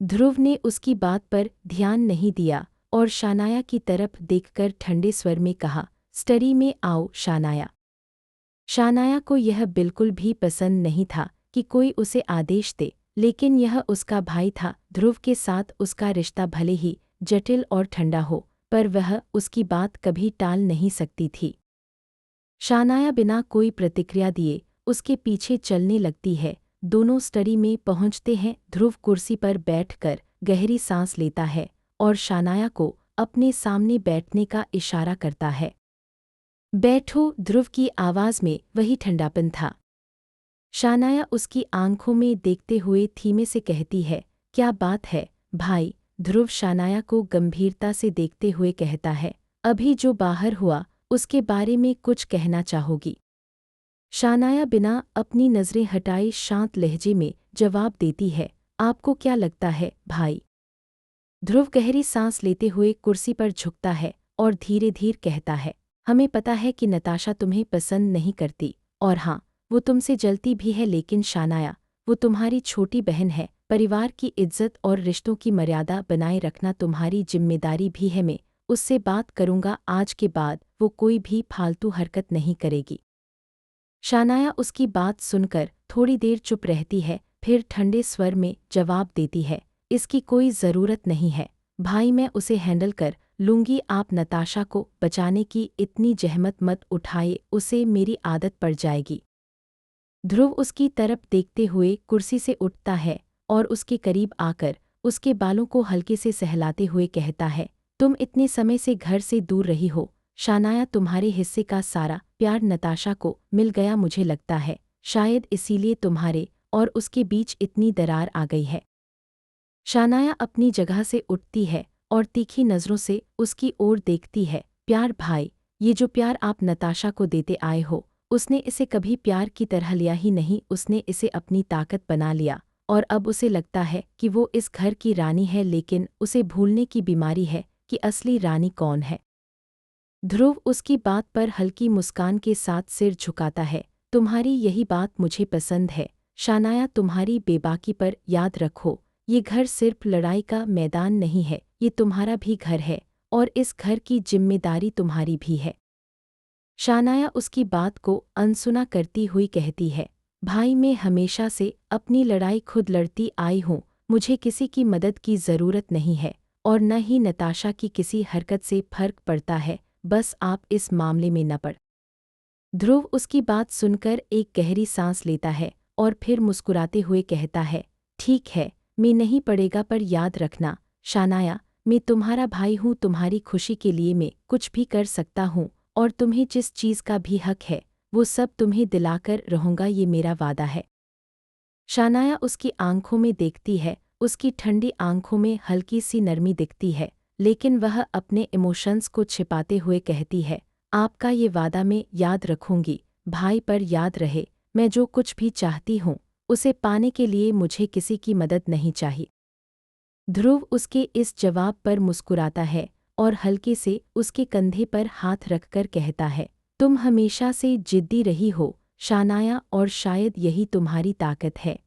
ध्रुव ने उसकी बात पर ध्यान नहीं दिया और शानाया की तरफ देखकर ठंडे स्वर में कहा, स्टडी में आओ शानाया। शानाया को यह बिल्कुल भी पसंद नहीं था कि कोई उसे आदेश दे, लेकिन यह उसका भाई था। ध्रुव के साथ उसका रिश्ता भले ही जटिल और ठंडा हो, पर वह उसकी बात कभी टाल नहीं सकती थी। शानाया बिना कोई प्रतिक्रिया दिए उसके पीछे चलने लगती है। दोनों स्टडी में पहुंचते हैं। ध्रुव कुर्सी पर बैठकर गहरी सांस लेता है और शानाया को अपने सामने बैठने का इशारा करता है। बैठो, ध्रुव की आवाज़ में वही ठंडापन था। शानाया उसकी आंखों में देखते हुए धीमे से कहती है, क्या बात है भाई? ध्रुव शानाया को गंभीरता से देखते हुए कहता है, अभी जो बाहर हुआ उसके बारे में कुछ कहना चाहोगी? शानाया बिना अपनी नज़रें हटाए शांत लहजे में जवाब देती है, आपको क्या लगता है भाई? ध्रुव गहरी सांस लेते हुए कुर्सी पर झुकता है और धीरे धीरे कहता है, हमें पता है कि नताशा तुम्हें पसंद नहीं करती, और हाँ, वो तुमसे जलती भी है, लेकिन शानाया, वो तुम्हारी छोटी बहन है। परिवार की इज्जत और रिश्तों की मर्यादा बनाए रखना तुम्हारी जिम्मेदारी भी है। मैं उससे बात करूंगा, आज के बाद वो कोई भी फालतू हरकत नहीं करेगी। शानाया उसकी बात सुनकर थोड़ी देर चुप रहती है, फिर ठंडे स्वर में जवाब देती है, इसकी कोई ज़रूरत नहीं है भाई, मैं उसे हैंडल कर लूंगी। आप नताशा को बचाने की इतनी जहमत मत उठाए, उसे मेरी आदत पड़ जाएगी। ध्रुव उसकी तरफ देखते हुए कुर्सी से उठता है और उसके करीब आकर उसके बालों को हल्के से सहलाते हुए कहता है, तुम इतने समय से घर से दूर रही हो शानाया, तुम्हारे हिस्से का सारा प्यार नताशा को मिल गया। मुझे लगता है शायद इसीलिए तुम्हारे और उसके बीच इतनी दरार आ गई है। शानाया अपनी जगह से उठती है और तीखी नज़रों से उसकी ओर देखती है, प्यार भाई, ये जो प्यार आप नताशा को देते आए हो, उसने इसे कभी प्यार की तरह लिया ही नहीं। उसने इसे अपनी ताकत बना लिया और अब उसे लगता है कि वो इस घर की रानी है, लेकिन उसे भूलने की बीमारी है कि असली रानी कौन है। ध्रुव उसकी बात पर हल्की मुस्कान के साथ सिर झुकाता है। तुम्हारी यही बात मुझे पसंद है शानाया, तुम्हारी बेबाकी पर याद रखो, ये घर सिर्फ लड़ाई का मैदान नहीं है, ये तुम्हारा भी घर है और इस घर की जिम्मेदारी तुम्हारी भी है। शानाया उसकी बात को अनसुना करती हुई कहती है, भाई मैं हमेशा से अपनी लड़ाई खुद लड़ती आई हूँ, मुझे किसी की मदद की ज़रूरत नहीं है और न ही नताशा की किसी हरकत से फर्क पड़ता है, बस आप इस मामले में न पड़। ध्रुव उसकी बात सुनकर एक गहरी सांस लेता है और फिर मुस्कुराते हुए कहता है, ठीक है, मैं नहीं पड़ेगा, पर याद रखना शानाया, मैं तुम्हारा भाई हूँ, तुम्हारी खुशी के लिए मैं कुछ भी कर सकता हूँ और तुम्हें जिस चीज़ का भी हक है वो सब तुम्हें दिलाकर रहूँगा, ये मेरा वादा है। शानाया उसकी आंखों में देखती है, उसकी ठंडी आंखों में हल्की सी नरमी दिखती है, लेकिन वह अपने इमोशंस को छिपाते हुए कहती है, आपका ये वादा मैं याद रखूंगी भाई, पर याद रहे मैं जो कुछ भी चाहती हूँ उसे पाने के लिए मुझे किसी की मदद नहीं चाहिए। ध्रुव उसके इस जवाब पर मुस्कुराता है और हल्के से उसके कंधे पर हाथ रखकर कहता है, तुम हमेशा से जिद्दी रही हो शानाया, और शायद यही तुम्हारी ताकत है।